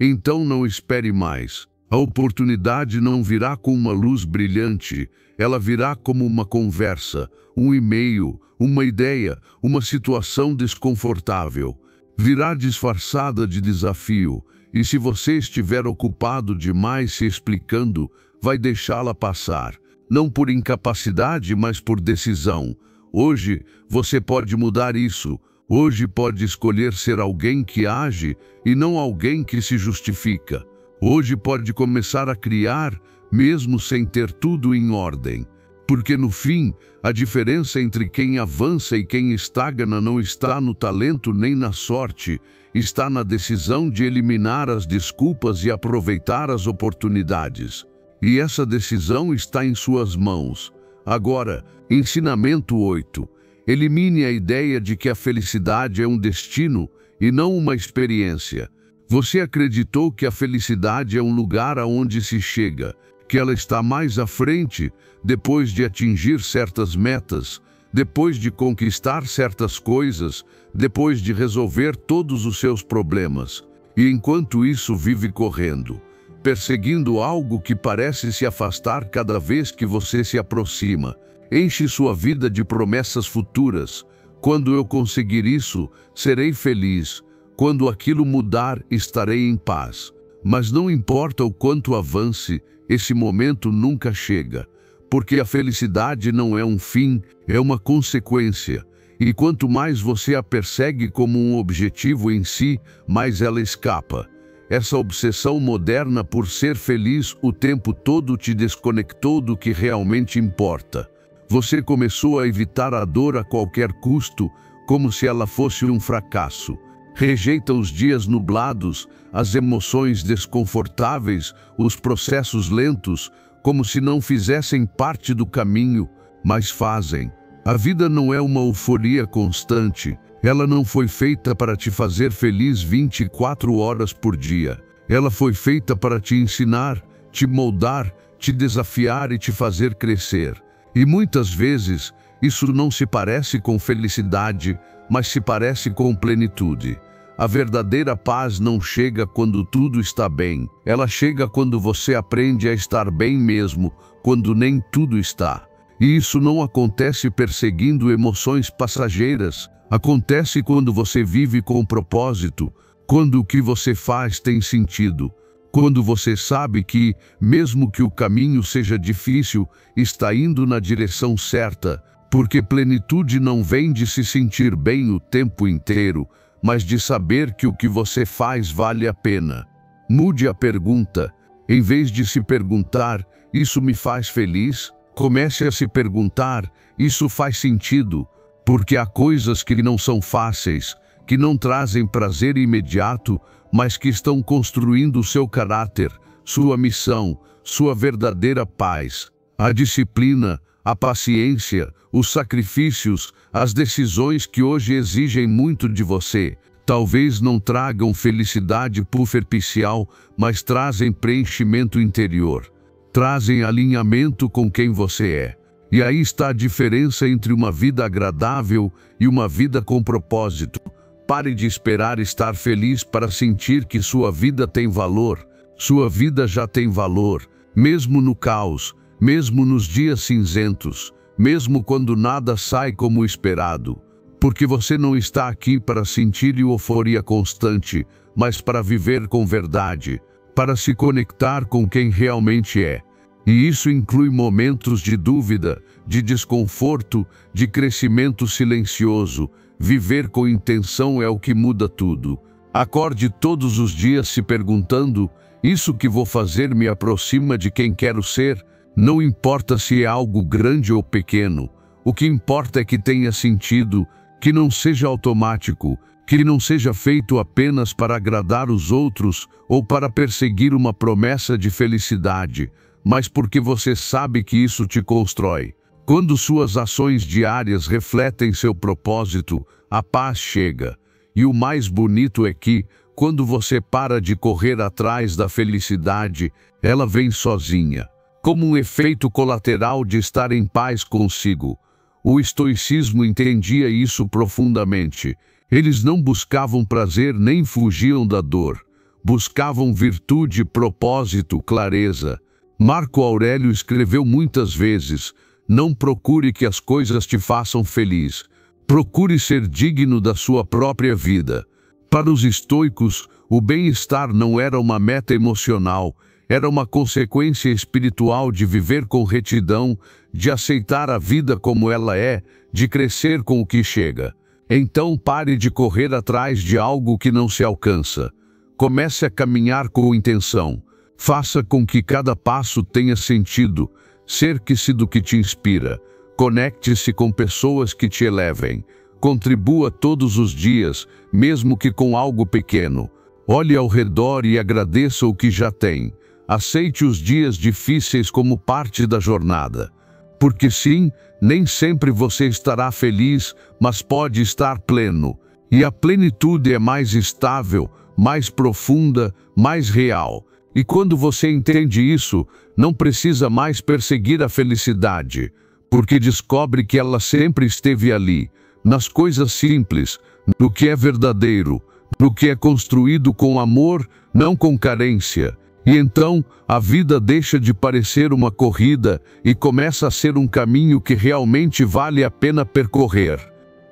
Então não espere mais. A oportunidade não virá com uma luz brilhante, ela virá como uma conversa, um e-mail, uma ideia, uma situação desconfortável. Virá disfarçada de desafio. E se você estiver ocupado demais se explicando, vai deixá-la passar. Não por incapacidade, mas por decisão. Hoje, você pode mudar isso. Hoje pode escolher ser alguém que age e não alguém que se justifica. Hoje pode começar a criar, mesmo sem ter tudo em ordem. Porque no fim, a diferença entre quem avança e quem estagna não está no talento nem na sorte, está na decisão de eliminar as desculpas e aproveitar as oportunidades. E essa decisão está em suas mãos. Agora, ensinamento 8. Elimine a ideia de que a felicidade é um destino e não uma experiência. Você acreditou que a felicidade é um lugar aonde se chega, que ela está mais à frente, depois de atingir certas metas, depois de conquistar certas coisas, depois de resolver todos os seus problemas. E enquanto isso vive correndo, perseguindo algo que parece se afastar cada vez que você se aproxima. Enche sua vida de promessas futuras. Quando eu conseguir isso, serei feliz. Quando aquilo mudar, estarei em paz. Mas não importa o quanto avance, esse momento nunca chega. Porque a felicidade não é um fim, é uma consequência. E quanto mais você a persegue como um objetivo em si, mais ela escapa. Essa obsessão moderna por ser feliz o tempo todo te desconectou do que realmente importa. Você começou a evitar a dor a qualquer custo, como se ela fosse um fracasso. Rejeita os dias nublados, as emoções desconfortáveis, os processos lentos, como se não fizessem parte do caminho, mas fazem. A vida não é uma euforia constante. Ela não foi feita para te fazer feliz 24 horas por dia. Ela foi feita para te ensinar, te moldar, te desafiar e te fazer crescer. E muitas vezes, isso não se parece com felicidade, mas se parece com plenitude. A verdadeira paz não chega quando tudo está bem. Ela chega quando você aprende a estar bem mesmo, quando nem tudo está. E isso não acontece perseguindo emoções passageiras. Acontece quando você vive com propósito, quando o que você faz tem sentido, quando você sabe que, mesmo que o caminho seja difícil, está indo na direção certa, porque plenitude não vem de se sentir bem o tempo inteiro, mas de saber que o que você faz vale a pena. Mude a pergunta: Em vez de se perguntar, isso me faz feliz? Comece a se perguntar, isso faz sentido? Porque há coisas que não são fáceis, que não trazem prazer imediato, mas que estão construindo o seu caráter, sua missão, sua verdadeira paz. A disciplina, a paciência, os sacrifícios, as decisões que hoje exigem muito de você, talvez não tragam felicidade superficial, mas trazem preenchimento interior. Trazem alinhamento com quem você é. E aí está a diferença entre uma vida agradável e uma vida com propósito. Pare de esperar estar feliz para sentir que sua vida tem valor. Sua vida já tem valor, mesmo no caos, mesmo nos dias cinzentos, mesmo quando nada sai como esperado. Porque você não está aqui para sentir euforia constante, mas para viver com verdade, para se conectar com quem realmente é. E isso inclui momentos de dúvida, de desconforto, de crescimento silencioso. Viver com intenção é o que muda tudo. Acorde todos os dias se perguntando: isso que vou fazer me aproxima de quem quero ser? Não importa se é algo grande ou pequeno. O que importa é que tenha sentido, que não seja automático, que não seja feito apenas para agradar os outros ou para perseguir uma promessa de felicidade, mas porque você sabe que isso te constrói. Quando suas ações diárias refletem seu propósito, a paz chega. E o mais bonito é que, quando você para de correr atrás da felicidade, ela vem sozinha, como um efeito colateral de estar em paz consigo. O estoicismo entendia isso profundamente. Eles não buscavam prazer nem fugiam da dor. Buscavam virtude, propósito, clareza. Marco Aurélio escreveu muitas vezes: não procure que as coisas te façam feliz. Procure ser digno da sua própria vida. Para os estoicos, o bem-estar não era uma meta emocional, era uma consequência espiritual de viver com retidão, de aceitar a vida como ela é, de crescer com o que chega. Então pare de correr atrás de algo que não se alcança. Comece a caminhar com intenção. Faça com que cada passo tenha sentido. Cerque-se do que te inspira. Conecte-se com pessoas que te elevem. Contribua todos os dias, mesmo que com algo pequeno. Olhe ao redor e agradeça o que já tem. Aceite os dias difíceis como parte da jornada. Porque sim, nem sempre você estará feliz, mas pode estar pleno. E a plenitude é mais estável, mais profunda, mais real. E quando você entende isso, não precisa mais perseguir a felicidade, porque descobre que ela sempre esteve ali, nas coisas simples, no que é verdadeiro, no que é construído com amor, não com carência. E então, a vida deixa de parecer uma corrida e começa a ser um caminho que realmente vale a pena percorrer.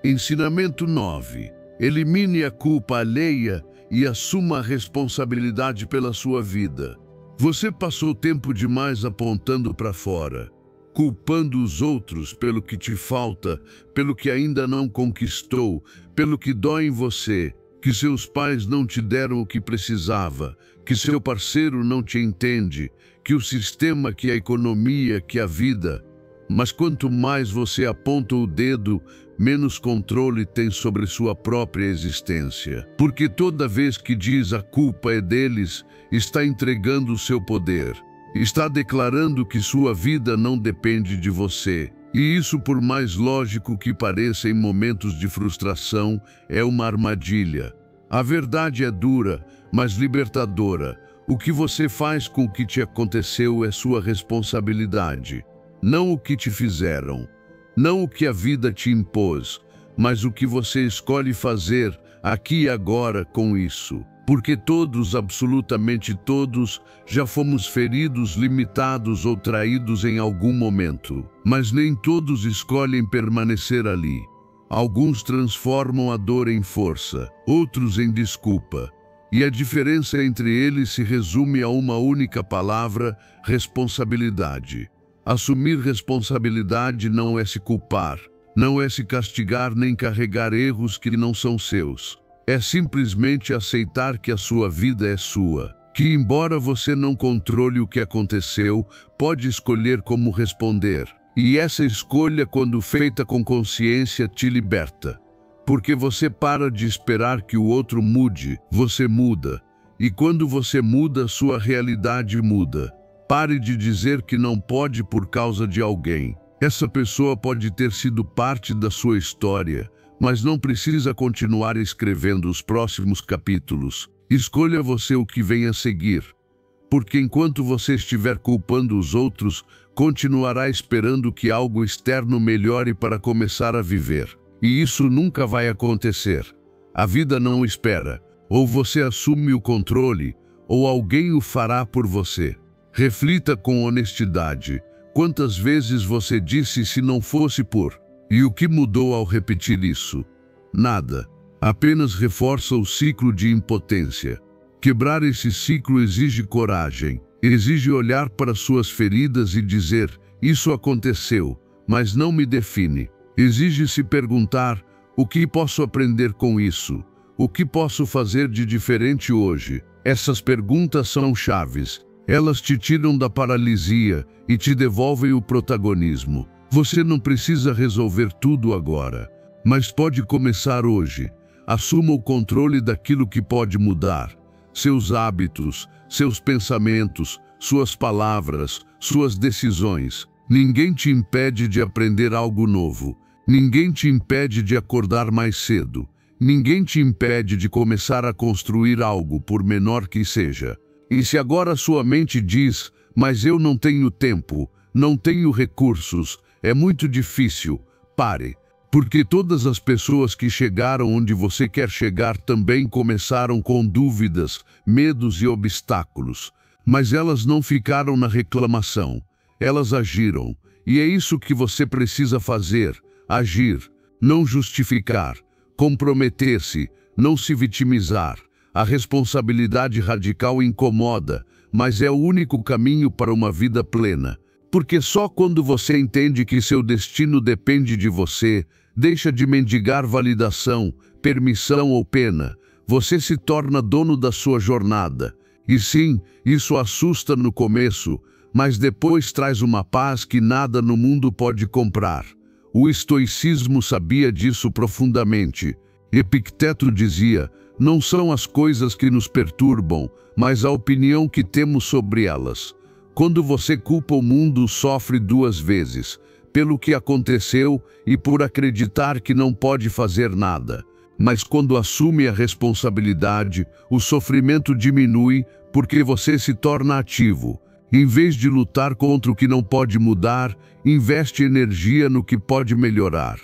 Ensinamento 9. Elimine a culpa alheia e assuma a responsabilidade pela sua vida. Você passou tempo demais apontando para fora, culpando os outros pelo que te falta, pelo que ainda não conquistou, pelo que dói em você, que seus pais não te deram o que precisava, que seu parceiro não te entende, que o sistema, que a economia, que a vida. Mas quanto mais você aponta o dedo, menos controle tem sobre sua própria existência. Porque toda vez que diz a culpa é deles, está entregando o seu poder. Está declarando que sua vida não depende de você. E isso, por mais lógico que pareça em momentos de frustração, é uma armadilha. A verdade é dura, mas libertadora. O que você faz com o que te aconteceu é sua responsabilidade. Não o que te fizeram, não o que a vida te impôs, mas o que você escolhe fazer aqui e agora com isso. Porque todos, absolutamente todos, já fomos feridos, limitados ou traídos em algum momento. Mas nem todos escolhem permanecer ali. Alguns transformam a dor em força, outros em desculpa. E a diferença entre eles se resume a uma única palavra: responsabilidade. Assumir responsabilidade não é se culpar, não é se castigar nem carregar erros que não são seus. É simplesmente aceitar que a sua vida é sua que, embora você não controle o que aconteceu, pode escolher como responder. E essa escolha, quando feita com consciência, te liberta. Porque você para de esperar que o outro mude, você muda. E quando você muda, sua realidade muda. Pare de dizer que não pode por causa de alguém. Essa pessoa pode ter sido parte da sua história, mas não precisa continuar escrevendo os próximos capítulos. Escolha você o que vem a seguir. Porque enquanto você estiver culpando os outros, continuará esperando que algo externo melhore para começar a viver. E isso nunca vai acontecer. A vida não espera. Ou você assume o controle, ou alguém o fará por você. Reflita com honestidade. Quantas vezes você disse se não fosse por? E o que mudou ao repetir isso? Nada. Apenas reforça o ciclo de impotência. Quebrar esse ciclo exige coragem. Exige olhar para suas feridas e dizer, isso aconteceu, mas não me define. Exige se perguntar, o que posso aprender com isso? O que posso fazer de diferente hoje? Essas perguntas são chaves. Elas te tiram da paralisia e te devolvem o protagonismo. Você não precisa resolver tudo agora, mas pode começar hoje. Assuma o controle daquilo que pode mudar. Seus hábitos, seus pensamentos, suas palavras, suas decisões. Ninguém te impede de aprender algo novo. Ninguém te impede de acordar mais cedo. Ninguém te impede de começar a construir algo, por menor que seja. E se agora sua mente diz, mas eu não tenho tempo, não tenho recursos, é muito difícil, pare. Porque todas as pessoas que chegaram onde você quer chegar também começaram com dúvidas, medos e obstáculos. Mas elas não ficaram na reclamação, elas agiram. E é isso que você precisa fazer. Agir, não justificar, comprometer-se, não se vitimizar. A responsabilidade radical incomoda, mas é o único caminho para uma vida plena. Porque só quando você entende que seu destino depende de você, deixa de mendigar validação, permissão ou pena, você se torna dono da sua jornada. E sim, isso assusta no começo, mas depois traz uma paz que nada no mundo pode comprar. O estoicismo sabia disso profundamente. Epicteto dizia, não são as coisas que nos perturbam, mas a opinião que temos sobre elas. Quando você culpa o mundo, sofre duas vezes, pelo que aconteceu e por acreditar que não pode fazer nada. Mas quando assume a responsabilidade, o sofrimento diminui porque você se torna ativo. Em vez de lutar contra o que não pode mudar, investe energia no que pode melhorar.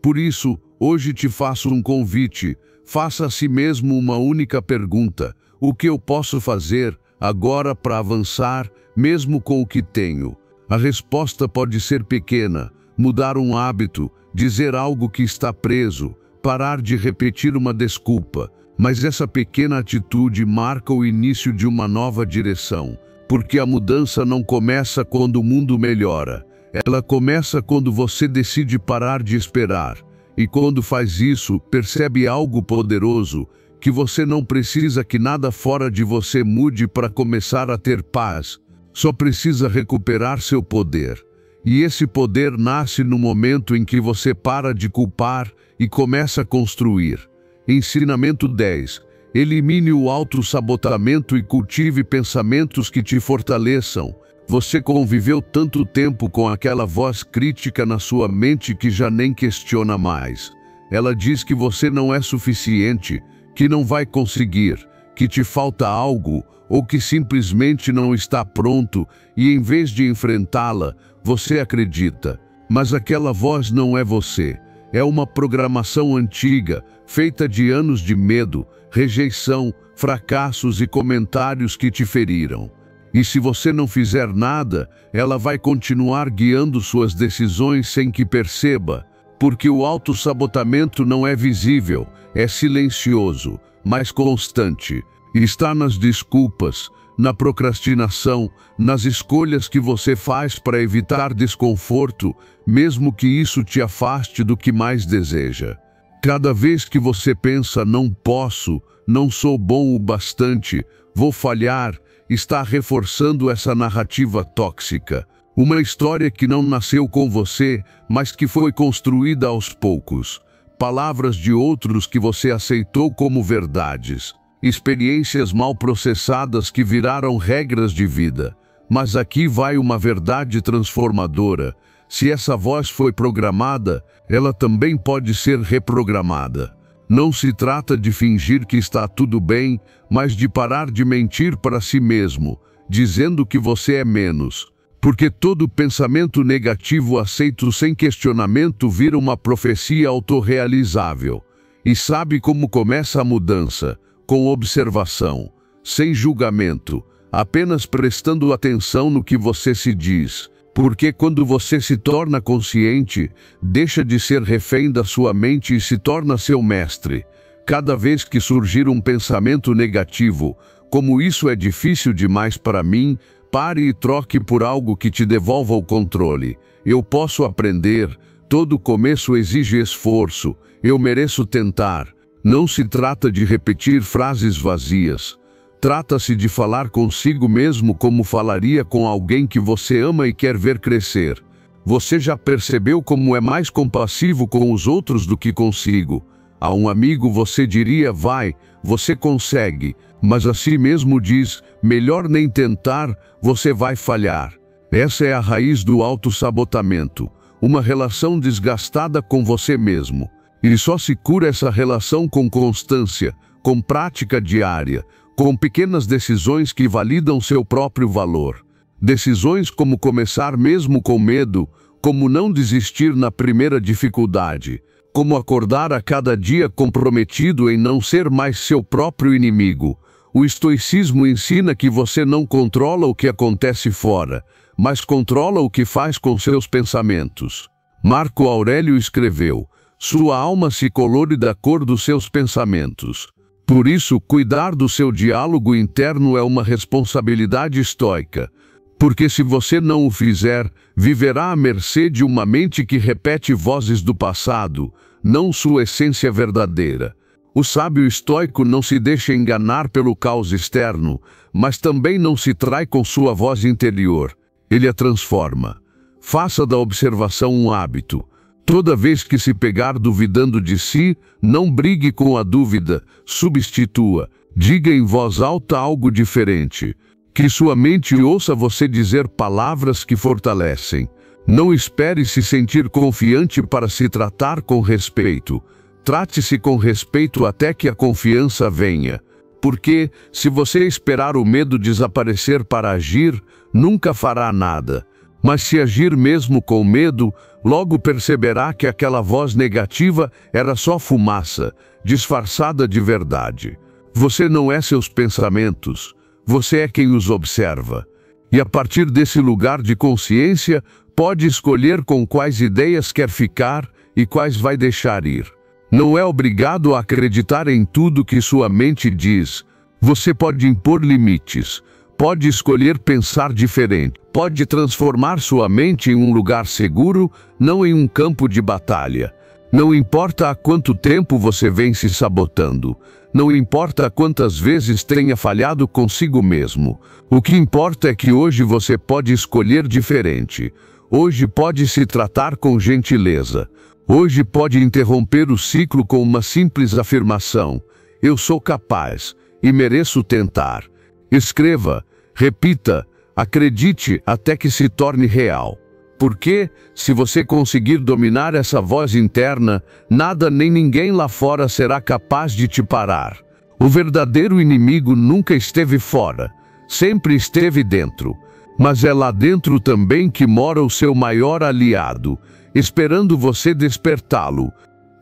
Por isso, hoje te faço um convite. Faça a si mesmo uma única pergunta. O que eu posso fazer agora para avançar, mesmo com o que tenho? A resposta pode ser pequena. Mudar um hábito, dizer algo que está preso, parar de repetir uma desculpa. Mas essa pequena atitude marca o início de uma nova direção. Porque a mudança não começa quando o mundo melhora. Ela começa quando você decide parar de esperar. E quando faz isso, percebe algo poderoso, que você não precisa que nada fora de você mude para começar a ter paz. Só precisa recuperar seu poder. E esse poder nasce no momento em que você para de culpar e começa a construir. Ensinamento 10. Elimine o autossabotamento e cultive pensamentos que te fortaleçam. Você conviveu tanto tempo com aquela voz crítica na sua mente que já nem questiona mais. Ela diz que você não é suficiente, que não vai conseguir, que te falta algo ou que simplesmente não está pronto e em vez de enfrentá-la, você acredita. Mas aquela voz não é você. É uma programação antiga, feita de anos de medo, rejeição, fracassos e comentários que te feriram. E se você não fizer nada, ela vai continuar guiando suas decisões sem que perceba, porque o autossabotamento não é visível, é silencioso, mas constante. Está nas desculpas, na procrastinação, nas escolhas que você faz para evitar desconforto, mesmo que isso te afaste do que mais deseja. Cada vez que você pensa não posso, não sou bom o bastante, vou falhar, está reforçando essa narrativa tóxica. Uma história que não nasceu com você, mas que foi construída aos poucos. Palavras de outros que você aceitou como verdades. Experiências mal processadas que viraram regras de vida. Mas aqui vai uma verdade transformadora. Se essa voz foi programada, ela também pode ser reprogramada. Não se trata de fingir que está tudo bem, mas de parar de mentir para si mesmo, dizendo que você é menos. Porque todo pensamento negativo aceito sem questionamento vira uma profecia autorrealizável. E sabe como começa a mudança? Com observação, sem julgamento, apenas prestando atenção no que você se diz. Porque quando você se torna consciente, deixa de ser refém da sua mente e se torna seu mestre. Cada vez que surgir um pensamento negativo, como isso é difícil demais para mim, pare e troque por algo que te devolva o controle. Eu posso aprender, todo começo exige esforço, eu mereço tentar. Não se trata de repetir frases vazias. Trata-se de falar consigo mesmo como falaria com alguém que você ama e quer ver crescer. Você já percebeu como é mais compassivo com os outros do que consigo? A um amigo você diria, vai, você consegue, mas a si mesmo diz, melhor nem tentar, você vai falhar. Essa é a raiz do autossabotamento, uma relação desgastada com você mesmo. E só se cura essa relação com constância, com prática diária, com pequenas decisões que validam seu próprio valor. Decisões como começar mesmo com medo, como não desistir na primeira dificuldade, como acordar a cada dia comprometido em não ser mais seu próprio inimigo. O estoicismo ensina que você não controla o que acontece fora, mas controla o que faz com seus pensamentos. Marco Aurélio escreveu, sua alma se colore da cor dos seus pensamentos. Por isso, cuidar do seu diálogo interno é uma responsabilidade estoica, porque se você não o fizer, viverá à mercê de uma mente que repete vozes do passado, não sua essência verdadeira. O sábio estoico não se deixa enganar pelo caos externo, mas também não se trai com sua voz interior. Ele a transforma. Faça da observação um hábito. Toda vez que se pegar duvidando de si, não brigue com a dúvida, substitua, diga em voz alta algo diferente. Que sua mente ouça você dizer palavras que fortalecem. Não espere se sentir confiante para se tratar com respeito. Trate-se com respeito até que a confiança venha. Porque, se você esperar o medo desaparecer para agir, nunca fará nada. Mas se agir mesmo com medo, logo perceberá que aquela voz negativa era só fumaça, disfarçada de verdade. Você não é seus pensamentos, você é quem os observa. E a partir desse lugar de consciência, pode escolher com quais ideias quer ficar e quais vai deixar ir. Não é obrigado a acreditar em tudo que sua mente diz. Você pode impor limites. Pode escolher pensar diferente. Pode transformar sua mente em um lugar seguro, não em um campo de batalha. Não importa há quanto tempo você vem se sabotando. Não importa quantas vezes tenha falhado consigo mesmo. O que importa é que hoje você pode escolher diferente. Hoje pode se tratar com gentileza. Hoje pode interromper o ciclo com uma simples afirmação. Eu sou capaz e mereço tentar. Escreva, repita, acredite até que se torne real. Porque, se você conseguir dominar essa voz interna, nada nem ninguém lá fora será capaz de te parar. O verdadeiro inimigo nunca esteve fora, sempre esteve dentro. Mas é lá dentro também que mora o seu maior aliado, esperando você despertá-lo.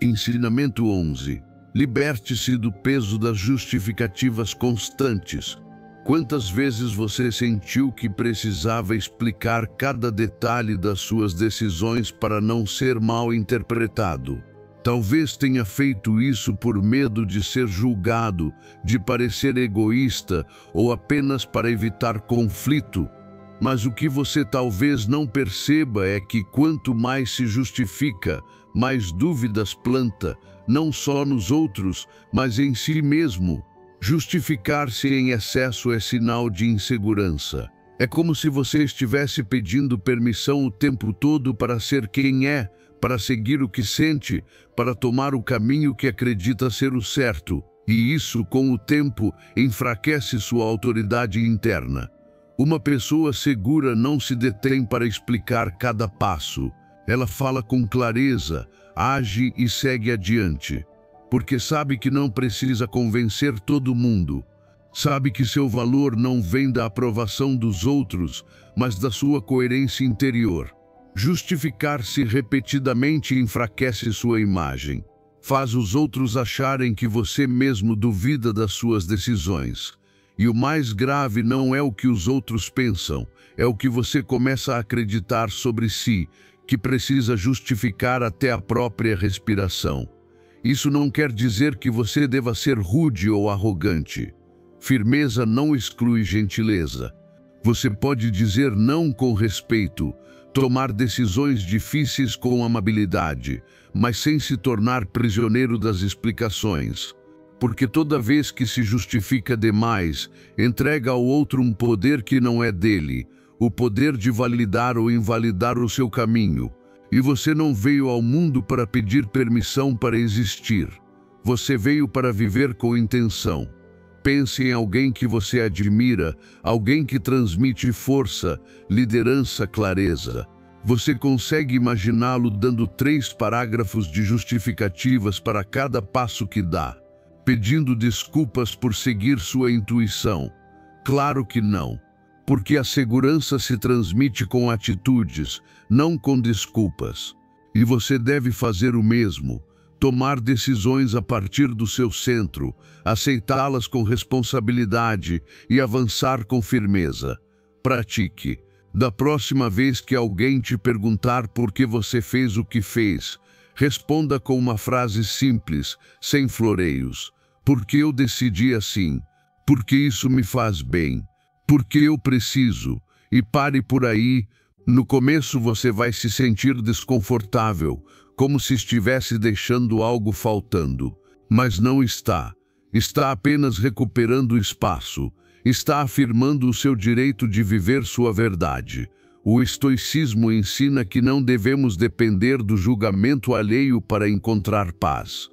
Ensinamento 11. Liberte-se do peso das justificativas constantes. Quantas vezes você sentiu que precisava explicar cada detalhe das suas decisões para não ser mal interpretado? Talvez tenha feito isso por medo de ser julgado, de parecer egoísta ou apenas para evitar conflito. Mas o que você talvez não perceba é que quanto mais se justifica, mas dúvidas planta, não só nos outros, mas em si mesmo. Justificar-se em excesso é sinal de insegurança. É como se você estivesse pedindo permissão o tempo todo para ser quem é, para seguir o que sente, para tomar o caminho que acredita ser o certo. E isso, com o tempo, enfraquece sua autoridade interna. Uma pessoa segura não se detém para explicar cada passo. Ela fala com clareza, age e segue adiante. Porque sabe que não precisa convencer todo mundo. Sabe que seu valor não vem da aprovação dos outros, mas da sua coerência interior. Justificar-se repetidamente enfraquece sua imagem. Faz os outros acharem que você mesmo duvida das suas decisões. E o mais grave não é o que os outros pensam, é o que você começa a acreditar sobre si, que precisa justificar até a própria respiração. Isso não quer dizer que você deva ser rude ou arrogante. Firmeza não exclui gentileza. Você pode dizer não com respeito, tomar decisões difíceis com amabilidade, mas sem se tornar prisioneiro das explicações. Porque toda vez que se justifica demais, entrega ao outro um poder que não é dele, o poder de validar ou invalidar o seu caminho. E você não veio ao mundo para pedir permissão para existir. Você veio para viver com intenção. Pense em alguém que você admira, alguém que transmite força, liderança, clareza. Você consegue imaginá-lo dando 3 parágrafos de justificativas para cada passo que dá, pedindo desculpas por seguir sua intuição? Claro que não. Porque a segurança se transmite com atitudes, não com desculpas. E você deve fazer o mesmo, tomar decisões a partir do seu centro, aceitá-las com responsabilidade e avançar com firmeza. Pratique. Da próxima vez que alguém te perguntar por que você fez o que fez, responda com uma frase simples, sem floreios. Porque eu decidi assim. Porque isso me faz bem. Porque eu preciso, e pare por aí. No começo você vai se sentir desconfortável, como se estivesse deixando algo faltando. Mas não está. Está apenas recuperando espaço. Está afirmando o seu direito de viver sua verdade. O estoicismo ensina que não devemos depender do julgamento alheio para encontrar paz.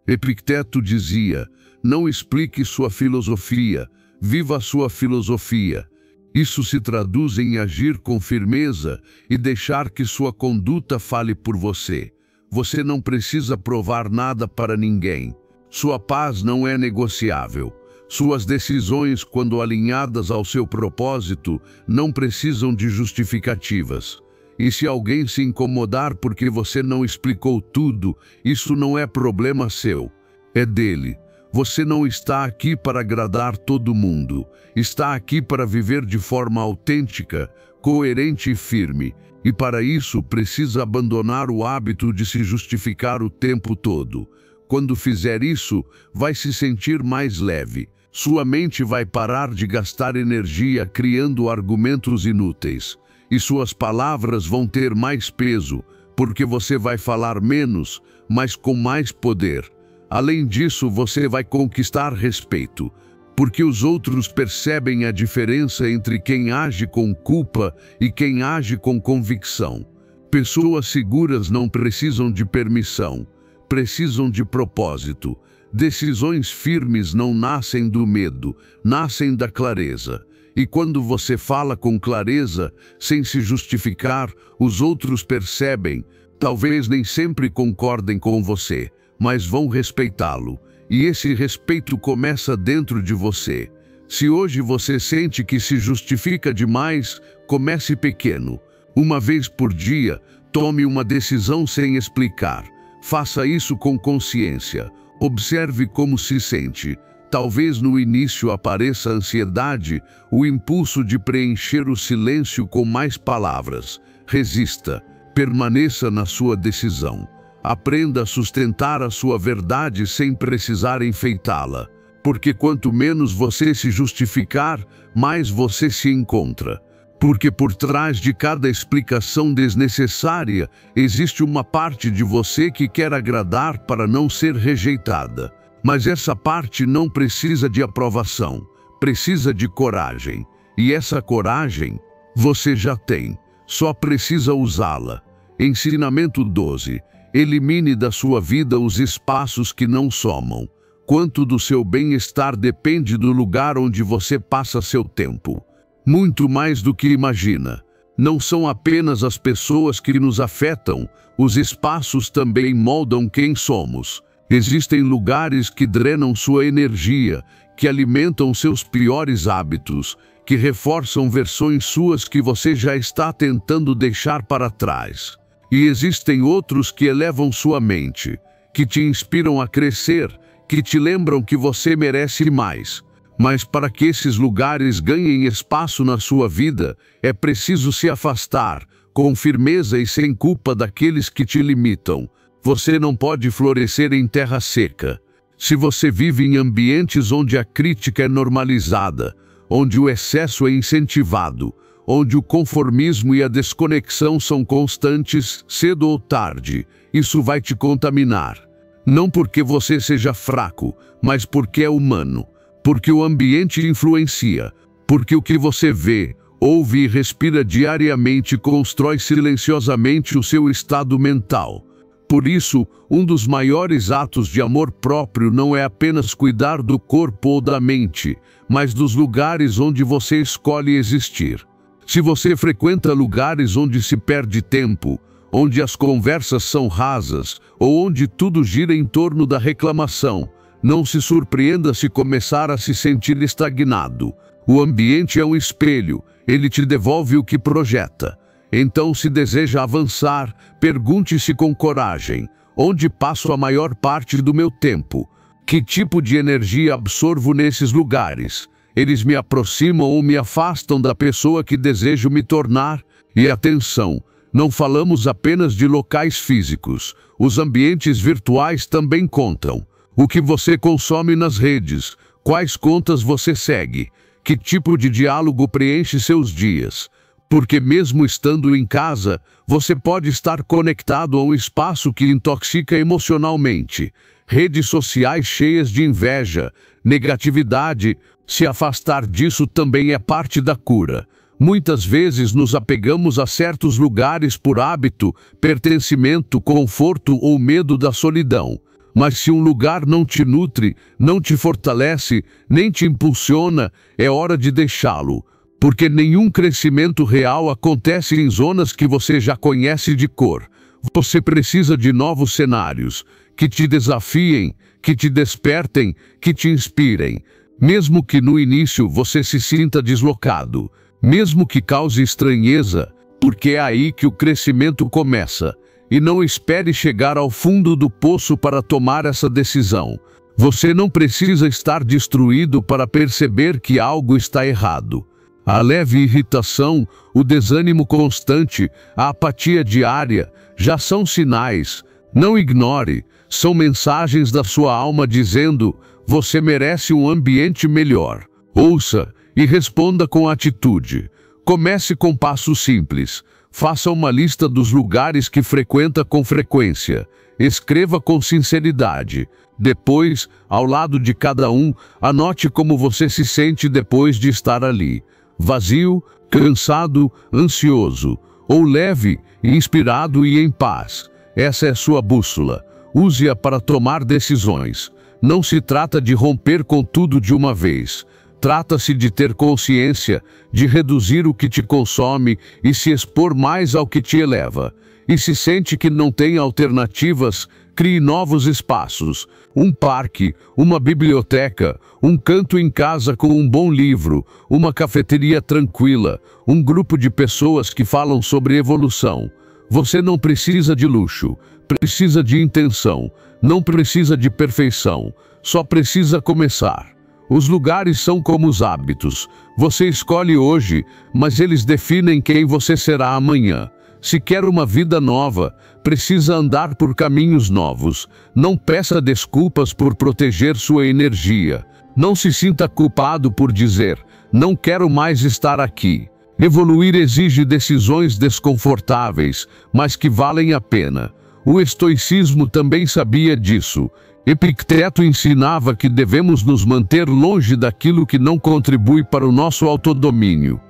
Epicteto dizia: não explique sua filosofia, viva a sua filosofia. Isso se traduz em agir com firmeza e deixar que sua conduta fale por você. Você não precisa provar nada para ninguém. Sua paz não é negociável. Suas decisões, quando alinhadas ao seu propósito, não precisam de justificativas. E se alguém se incomodar porque você não explicou tudo, isso não é problema seu. É dele. Você não está aqui para agradar todo mundo. Está aqui para viver de forma autêntica, coerente e firme. E para isso precisa abandonar o hábito de se justificar o tempo todo. Quando fizer isso, vai se sentir mais leve. Sua mente vai parar de gastar energia criando argumentos inúteis. E suas palavras vão ter mais peso, porque você vai falar menos, mas com mais poder. Além disso, você vai conquistar respeito, porque os outros percebem a diferença entre quem age com culpa e quem age com convicção. Pessoas seguras não precisam de permissão, precisam de propósito. Decisões firmes não nascem do medo, nascem da clareza. E quando você fala com clareza, sem se justificar, os outros percebem. Talvez nem sempre concordem com você, mas vão respeitá-lo. E esse respeito começa dentro de você. Se hoje você sente que se justifica demais, comece pequeno. Uma vez por dia, tome uma decisão sem explicar. Faça isso com consciência. Observe como se sente. Talvez no início apareça ansiedade, o impulso de preencher o silêncio com mais palavras. Resista. Permaneça na sua decisão. Aprenda a sustentar a sua verdade sem precisar enfeitá-la. Porque quanto menos você se justificar, mais você se encontra. Porque por trás de cada explicação desnecessária, existe uma parte de você que quer agradar para não ser rejeitada. Mas essa parte não precisa de aprovação, precisa de coragem. E essa coragem você já tem, só precisa usá-la. Ensinamento 12. Elimine da sua vida os espaços que não somam. Quanto do seu bem-estar depende do lugar onde você passa seu tempo. Muito mais do que imagina. Não são apenas as pessoas que nos afetam, os espaços também moldam quem somos. Existem lugares que drenam sua energia, que alimentam seus piores hábitos, que reforçam versões suas que você já está tentando deixar para trás. E existem outros que elevam sua mente, que te inspiram a crescer, que te lembram que você merece mais. Mas para que esses lugares ganhem espaço na sua vida, é preciso se afastar, com firmeza e sem culpa daqueles que te limitam. Você não pode florescer em terra seca. Se você vive em ambientes onde a crítica é normalizada, onde o excesso é incentivado, onde o conformismo e a desconexão são constantes, cedo ou tarde, isso vai te contaminar. Não porque você seja fraco, mas porque é humano. Porque o ambiente influencia, porque o que você vê, ouve e respira diariamente constrói silenciosamente o seu estado mental. Por isso, um dos maiores atos de amor próprio não é apenas cuidar do corpo ou da mente, mas dos lugares onde você escolhe existir. Se você frequenta lugares onde se perde tempo, onde as conversas são rasas, ou onde tudo gira em torno da reclamação, não se surpreenda se começar a se sentir estagnado. O ambiente é um espelho, ele te devolve o que projeta. Então, se deseja avançar, pergunte-se com coragem: onde passo a maior parte do meu tempo? Que tipo de energia absorvo nesses lugares? Eles me aproximam ou me afastam da pessoa que desejo me tornar? E atenção, não falamos apenas de locais físicos, os ambientes virtuais também contam. O que você consome nas redes, quais contas você segue, que tipo de diálogo preenche seus dias. Porque mesmo estando em casa, você pode estar conectado a um espaço que intoxica emocionalmente. Redes sociais cheias de inveja, negatividade, se afastar disso também é parte da cura. Muitas vezes nos apegamos a certos lugares por hábito, pertencimento, conforto ou medo da solidão. Mas se um lugar não te nutre, não te fortalece, nem te impulsiona, é hora de deixá-lo. Porque nenhum crescimento real acontece em zonas que você já conhece de cor. Você precisa de novos cenários, que te desafiem, que te despertem, que te inspirem. Mesmo que no início você se sinta deslocado, mesmo que cause estranheza, porque é aí que o crescimento começa. E não espere chegar ao fundo do poço para tomar essa decisão. Você não precisa estar destruído para perceber que algo está errado. A leve irritação, o desânimo constante, a apatia diária, já são sinais. Não ignore, são mensagens da sua alma dizendo: você merece um ambiente melhor. Ouça e responda com atitude. Comece com passos simples. Faça uma lista dos lugares que frequenta com frequência. Escreva com sinceridade. Depois, ao lado de cada um, anote como você se sente depois de estar ali. Vazio, cansado, ansioso, ou leve, inspirado e em paz. Essa é sua bússola. Use-a para tomar decisões. Não se trata de romper com tudo de uma vez. Trata-se de ter consciência, de reduzir o que te consome e se expor mais ao que te eleva. E se sente que não tem alternativas, crie novos espaços. Um parque, uma biblioteca, um canto em casa com um bom livro, uma cafeteria tranquila, um grupo de pessoas que falam sobre evolução. Você não precisa de luxo, precisa de intenção, não precisa de perfeição, só precisa começar. Os lugares são como os hábitos. Você escolhe hoje, mas eles definem quem você será amanhã. Se quer uma vida nova, precisa andar por caminhos novos. Não peça desculpas por proteger sua energia. Não se sinta culpado por dizer: não quero mais estar aqui. Evoluir exige decisões desconfortáveis, mas que valem a pena. O estoicismo também sabia disso. Epicteto ensinava que devemos nos manter longe daquilo que não contribui para o nosso autodomínio.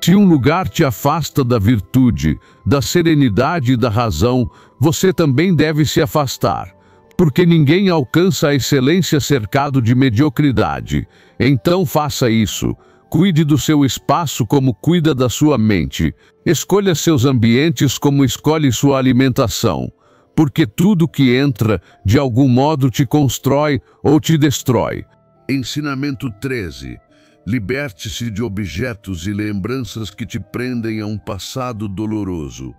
Se um lugar te afasta da virtude, da serenidade e da razão, você também deve se afastar. Porque ninguém alcança a excelência cercado de mediocridade. Então faça isso. Cuide do seu espaço como cuida da sua mente. Escolha seus ambientes como escolhe sua alimentação. Porque tudo que entra, de algum modo te constrói ou te destrói. Ensinamento 13. Liberte-se de objetos e lembranças que te prendem a um passado doloroso.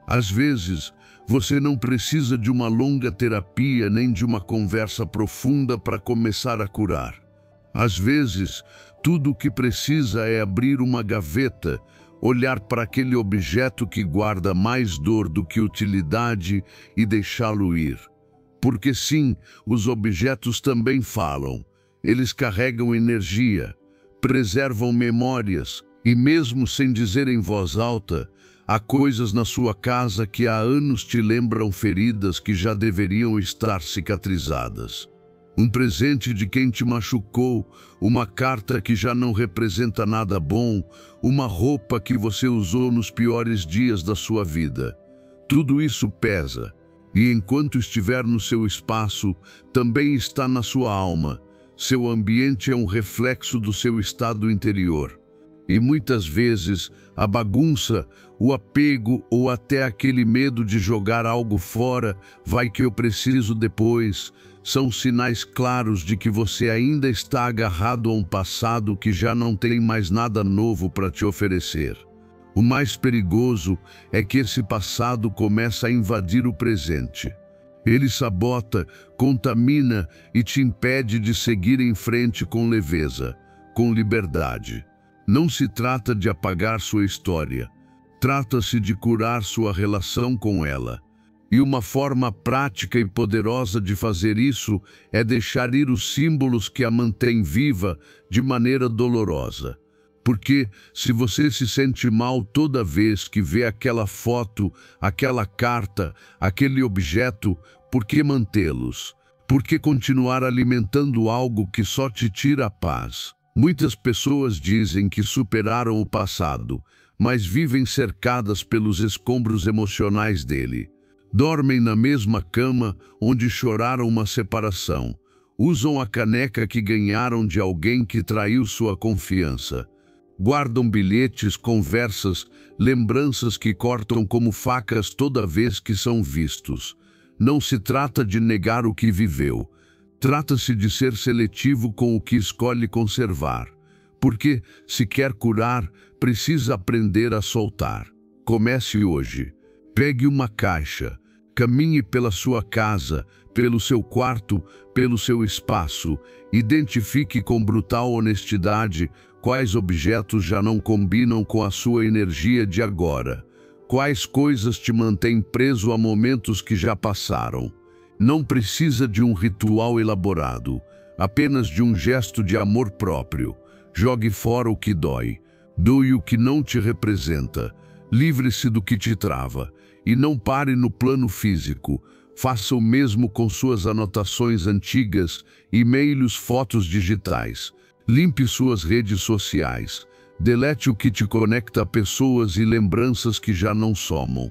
Às vezes, você não precisa de uma longa terapia nem de uma conversa profunda para começar a curar. Às vezes, tudo o que precisa é abrir uma gaveta, olhar para aquele objeto que guarda mais dor do que utilidade e deixá-lo ir. Porque sim, os objetos também falam. Eles carregam energia, preservam memórias e mesmo sem dizer em voz alta, há coisas na sua casa que há anos te lembram feridas que já deveriam estar cicatrizadas. Um presente de quem te machucou, uma carta que já não representa nada bom, uma roupa que você usou nos piores dias da sua vida. Tudo isso pesa, e enquanto estiver no seu espaço, também está na sua alma. Seu ambiente é um reflexo do seu estado interior. E muitas vezes, a bagunça, o apego ou até aquele medo de jogar algo fora, vai que eu preciso depois, são sinais claros de que você ainda está agarrado a um passado que já não tem mais nada novo para te oferecer. O mais perigoso é que esse passado começa a invadir o presente. Ele sabota, contamina e te impede de seguir em frente com leveza, com liberdade. Não se trata de apagar sua história, trata-se de curar sua relação com ela. E uma forma prática e poderosa de fazer isso é deixar ir os símbolos que a mantêm viva de maneira dolorosa. Porque se você se sente mal toda vez que vê aquela foto, aquela carta, aquele objeto, por que mantê-los? Por que continuar alimentando algo que só te tira a paz? Muitas pessoas dizem que superaram o passado, mas vivem cercadas pelos escombros emocionais dele. Dormem na mesma cama onde choraram uma separação. Usam a caneca que ganharam de alguém que traiu sua confiança. Guardam bilhetes, conversas, lembranças que cortam como facas toda vez que são vistos. Não se trata de negar o que viveu. Trata-se de ser seletivo com o que escolhe conservar. Porque, se quer curar, precisa aprender a soltar. Comece hoje. Pegue uma caixa, caminhe pela sua casa, pelo seu quarto, pelo seu espaço, identifique com brutal honestidade quais objetos já não combinam com a sua energia de agora, quais coisas te mantêm preso a momentos que já passaram. Não precisa de um ritual elaborado, apenas de um gesto de amor próprio. Jogue fora o que dói, doe o que não te representa, livre-se do que te trava. E não pare no plano físico. Faça o mesmo com suas anotações antigas, e-mails, fotos digitais. Limpe suas redes sociais. Delete o que te conecta a pessoas e lembranças que já não somam.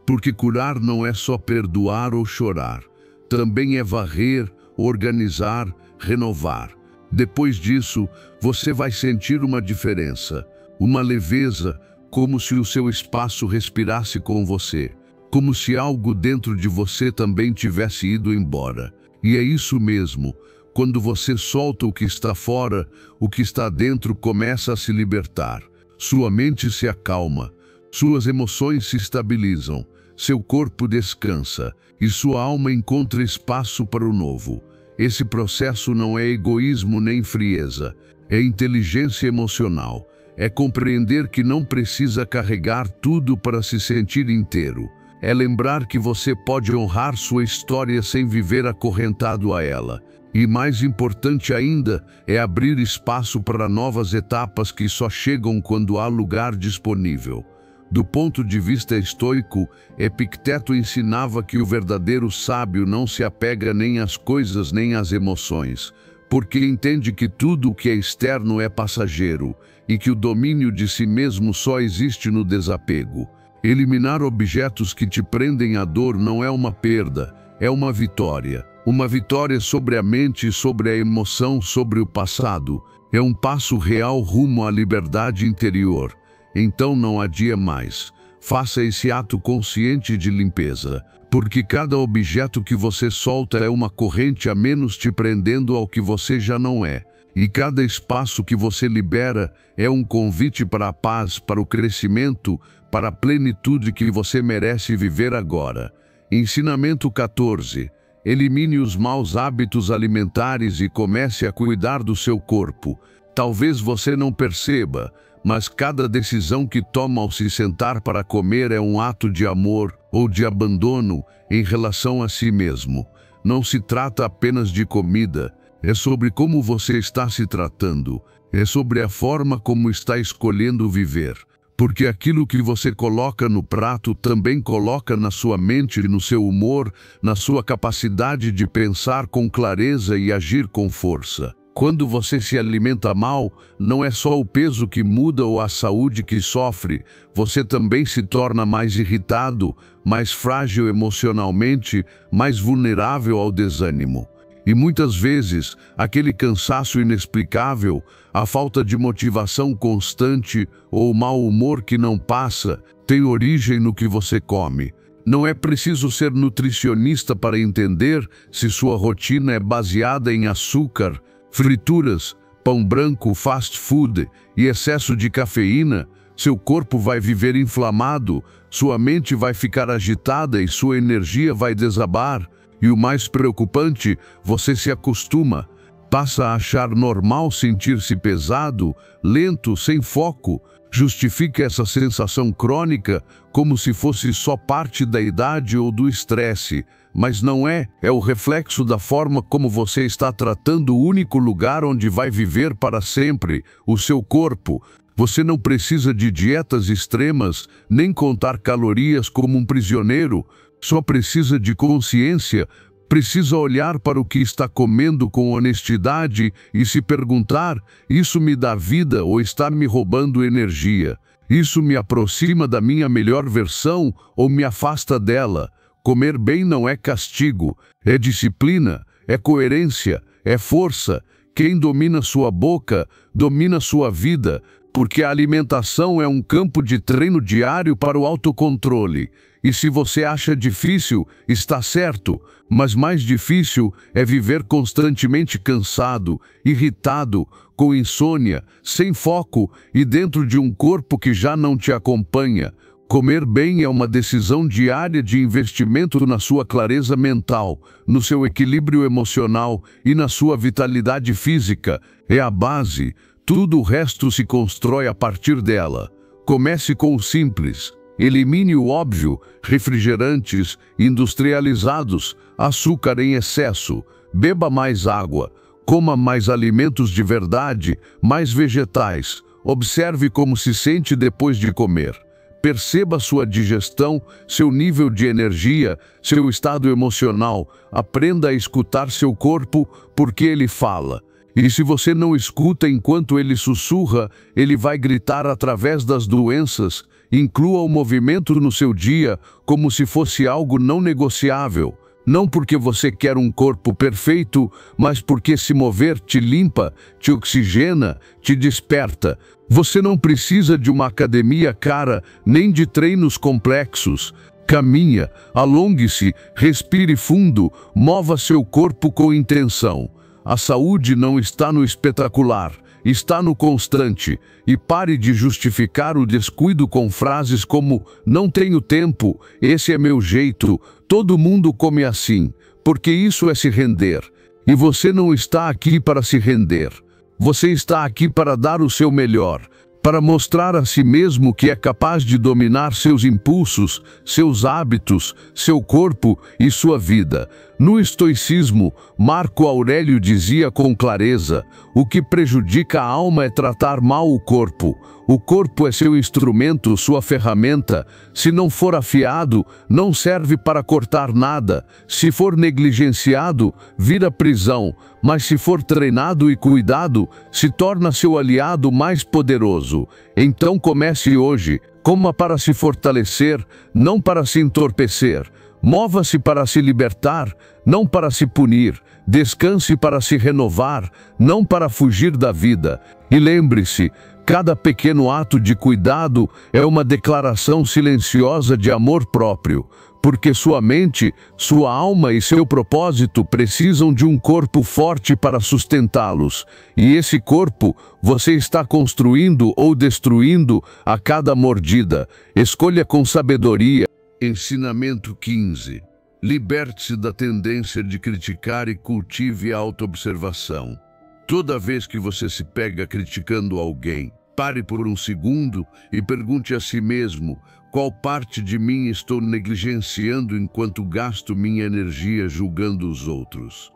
Porque curar não é só perdoar ou chorar. Também é varrer, organizar, renovar. Depois disso, você vai sentir uma diferença, uma leveza, como se o seu espaço respirasse com você, como se algo dentro de você também tivesse ido embora. E é isso mesmo, quando você solta o que está fora, o que está dentro começa a se libertar. Sua mente se acalma, suas emoções se estabilizam, seu corpo descansa e sua alma encontra espaço para o novo. Esse processo não é egoísmo nem frieza, é inteligência emocional. É compreender que não precisa carregar tudo para se sentir inteiro. É lembrar que você pode honrar sua história sem viver acorrentado a ela. E mais importante ainda é abrir espaço para novas etapas que só chegam quando há lugar disponível. Do ponto de vista estoico, Epicteto ensinava que o verdadeiro sábio não se apega nem às coisas nem às emoções, porque entende que tudo o que é externo é passageiro e que o domínio de si mesmo só existe no desapego. Eliminar objetos que te prendem à dor não é uma perda, é uma vitória. Uma vitória sobre a mente, sobre a emoção, sobre o passado. É um passo real rumo à liberdade interior. Então não adie mais. Faça esse ato consciente de limpeza, porque cada objeto que você solta é uma corrente a menos te prendendo ao que você já não é. E cada espaço que você libera é um convite para a paz, para o crescimento, para a plenitude que você merece viver agora. Ensinamento 14. Elimine os maus hábitos alimentares e comece a cuidar do seu corpo. Talvez você não perceba, mas cada decisão que toma ao se sentar para comer é um ato de amor ou de abandono em relação a si mesmo. Não se trata apenas de comida, é sobre como você está se tratando, é sobre a forma como está escolhendo viver. Porque aquilo que você coloca no prato também coloca na sua mente e no seu humor, na sua capacidade de pensar com clareza e agir com força. Quando você se alimenta mal, não é só o peso que muda ou a saúde que sofre, você também se torna mais irritado, mais frágil emocionalmente, mais vulnerável ao desânimo. E muitas vezes, aquele cansaço inexplicável, a falta de motivação constante ou o mau humor que não passa, tem origem no que você come. Não é preciso ser nutricionista para entender se sua rotina é baseada em açúcar, frituras, pão branco, fast food e excesso de cafeína. Seu corpo vai viver inflamado, sua mente vai ficar agitada e sua energia vai desabar. E o mais preocupante, você se acostuma, passa a achar normal sentir-se pesado, lento, sem foco. Justifica essa sensação crônica como se fosse só parte da idade ou do estresse, mas não é, é o reflexo da forma como você está tratando o único lugar onde vai viver para sempre, o seu corpo. Você não precisa de dietas extremas, nem contar calorias como um prisioneiro. Só precisa de consciência, precisa olhar para o que está comendo com honestidade e se perguntar: isso me dá vida ou está me roubando energia? Isso me aproxima da minha melhor versão ou me afasta dela? Comer bem não é castigo, é disciplina, é coerência, é força. Quem domina sua boca, domina sua vida, porque a alimentação é um campo de treino diário para o autocontrole. E se você acha difícil, está certo, mas mais difícil é viver constantemente cansado, irritado, com insônia, sem foco e dentro de um corpo que já não te acompanha. Comer bem é uma decisão diária de investimento na sua clareza mental, no seu equilíbrio emocional e na sua vitalidade física. É a base, tudo o resto se constrói a partir dela. Comece com o simples. Elimine o óbvio, refrigerantes, industrializados, açúcar em excesso, beba mais água, coma mais alimentos de verdade, mais vegetais, observe como se sente depois de comer. Perceba sua digestão, seu nível de energia, seu estado emocional, aprenda a escutar seu corpo porque ele fala. E se você não escuta enquanto ele sussurra, ele vai gritar através das doenças. Inclua o movimento no seu dia como se fosse algo não negociável. Não porque você quer um corpo perfeito, mas porque se mover te limpa, te oxigena, te desperta. Você não precisa de uma academia cara, nem de treinos complexos. Caminha, alongue-se, respire fundo, mova seu corpo com intenção. A saúde não está no espetacular, está no constante. E pare de justificar o descuido com frases como "não tenho tempo", "esse é meu jeito", "todo mundo come assim", porque isso é se render. E você não está aqui para se render. Você está aqui para dar o seu melhor, para mostrar a si mesmo que é capaz de dominar seus impulsos, seus hábitos, seu corpo e sua vida. No estoicismo, Marco Aurélio dizia com clareza: o que prejudica a alma é tratar mal o corpo. O corpo é seu instrumento, sua ferramenta. Se não for afiado, não serve para cortar nada. Se for negligenciado, vira prisão. Mas se for treinado e cuidado, se torna seu aliado mais poderoso. Então comece hoje, coma para se fortalecer, não para se entorpecer. Mova-se para se libertar, não para se punir. Descanse para se renovar, não para fugir da vida. E lembre-se, cada pequeno ato de cuidado é uma declaração silenciosa de amor próprio, porque sua mente, sua alma e seu propósito precisam de um corpo forte para sustentá-los. E esse corpo você está construindo ou destruindo a cada mordida. Escolha com sabedoria. Ensinamento 15. Liberte-se da tendência de criticar e cultive a autoobservação. Toda vez que você se pega criticando alguém, pare por um segundo e pergunte a si mesmo: qual parte de mim estou negligenciando enquanto gasto minha energia julgando os outros?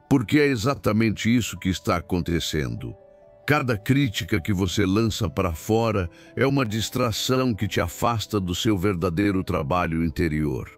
Porque é exatamente isso que está acontecendo. Cada crítica que você lança para fora é uma distração que te afasta do seu verdadeiro trabalho interior.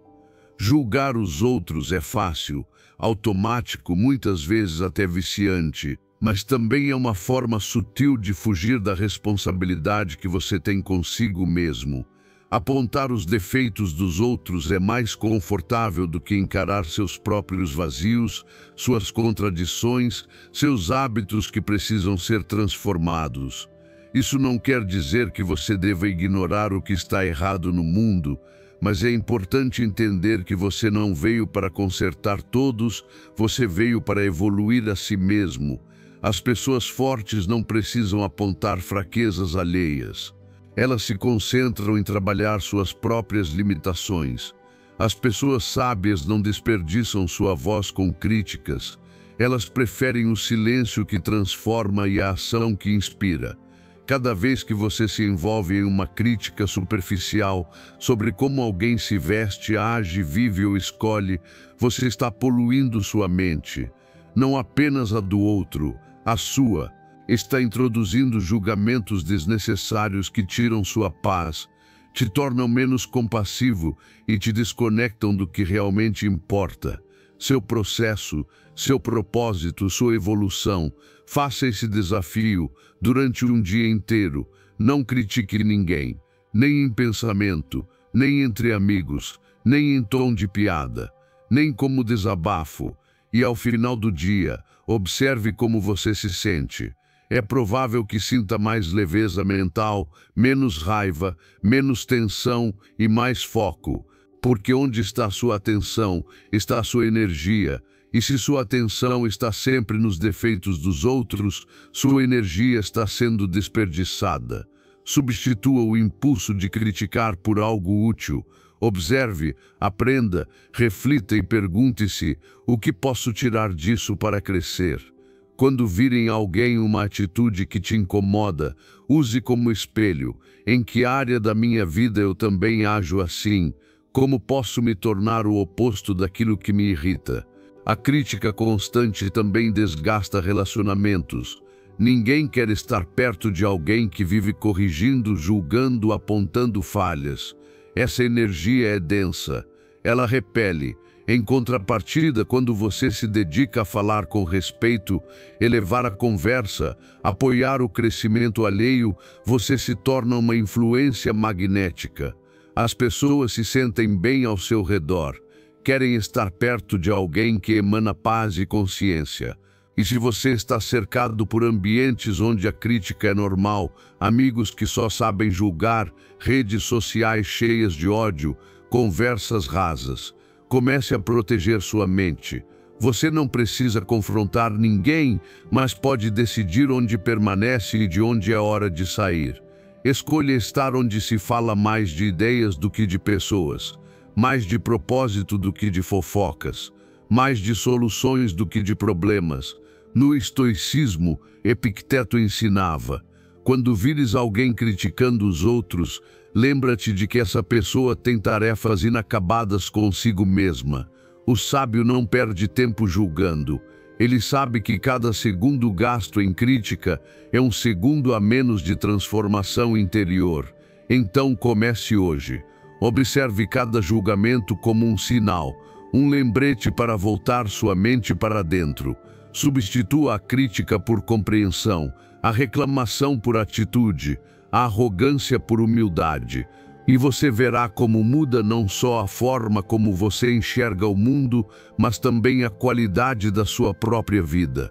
Julgar os outros é fácil, automático, muitas vezes até viciante, mas também é uma forma sutil de fugir da responsabilidade que você tem consigo mesmo. Apontar os defeitos dos outros é mais confortável do que encarar seus próprios vazios, suas contradições, seus hábitos que precisam ser transformados. Isso não quer dizer que você deva ignorar o que está errado no mundo, mas é importante entender que você não veio para consertar todos, você veio para evoluir a si mesmo. As pessoas fortes não precisam apontar fraquezas alheias. Elas se concentram em trabalhar suas próprias limitações. As pessoas sábias não desperdiçam sua voz com críticas. Elas preferem o silêncio que transforma e a ação que inspira. Cada vez que você se envolve em uma crítica superficial sobre como alguém se veste, age, vive ou escolhe, você está poluindo sua mente. Não apenas a do outro, a sua. Está introduzindo julgamentos desnecessários que tiram sua paz, te tornam menos compassivo e te desconectam do que realmente importa. Seu processo, seu propósito, sua evolução. Faça esse desafio durante um dia inteiro. Não critique ninguém, nem em pensamento, nem entre amigos, nem em tom de piada, nem como desabafo. E ao final do dia, observe como você se sente. É provável que sinta mais leveza mental, menos raiva, menos tensão e mais foco. Porque onde está sua atenção, está sua energia. E se sua atenção está sempre nos defeitos dos outros, sua energia está sendo desperdiçada. Substitua o impulso de criticar por algo útil. Observe, aprenda, reflita e pergunte-se: o que posso tirar disso para crescer? Quando virem alguém uma atitude que te incomoda, use como espelho: em que área da minha vida eu também ajo assim? Como posso me tornar o oposto daquilo que me irrita? A crítica constante também desgasta relacionamentos. Ninguém quer estar perto de alguém que vive corrigindo, julgando, apontando falhas. Essa energia é densa, ela repele. Em contrapartida, quando você se dedica a falar com respeito, elevar a conversa, apoiar o crescimento alheio, você se torna uma influência magnética. As pessoas se sentem bem ao seu redor, querem estar perto de alguém que emana paz e consciência. E se você está cercado por ambientes onde a crítica é normal, amigos que só sabem julgar, redes sociais cheias de ódio, conversas rasas, comece a proteger sua mente. Você não precisa confrontar ninguém, mas pode decidir onde permanece e de onde é hora de sair. Escolha estar onde se fala mais de ideias do que de pessoas, mais de propósito do que de fofocas, mais de soluções do que de problemas. No estoicismo, Epicteto ensinava: quando vires alguém criticando os outros, lembra-te de que essa pessoa tem tarefas inacabadas consigo mesma. O sábio não perde tempo julgando. Ele sabe que cada segundo gasto em crítica é um segundo a menos de transformação interior. Então comece hoje. Observe cada julgamento como um sinal, um lembrete para voltar sua mente para dentro. Substitua a crítica por compreensão, a reclamação por atitude, a arrogância por humildade. E você verá como muda não só a forma como você enxerga o mundo, mas também a qualidade da sua própria vida.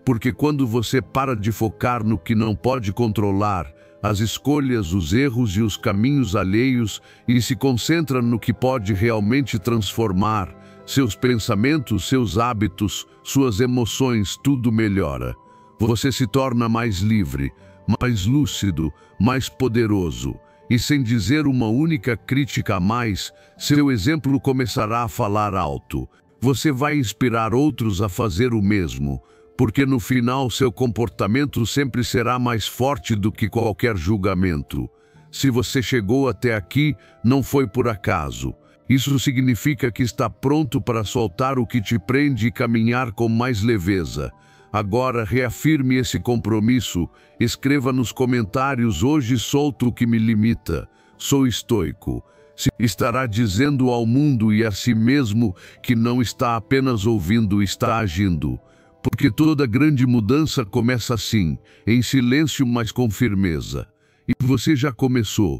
Porque quando você para de focar no que não pode controlar, as escolhas, os erros e os caminhos alheios, e se concentra no que pode realmente transformar, seus pensamentos, seus hábitos, suas emoções, tudo melhora. Você se torna mais livre, mais lúcido, mais poderoso. E sem dizer uma única crítica a mais, seu exemplo começará a falar alto. Você vai inspirar outros a fazer o mesmo, porque no final seu comportamento sempre será mais forte do que qualquer julgamento. Se você chegou até aqui, não foi por acaso. Isso significa que está pronto para soltar o que te prende e caminhar com mais leveza. Agora reafirme esse compromisso. Escreva nos comentários: hoje solto o que me limita. Sou estoico. Se estará dizendo ao mundo e a si mesmo que não está apenas ouvindo, está agindo. Porque toda grande mudança começa assim, em silêncio, mas com firmeza. E você já começou.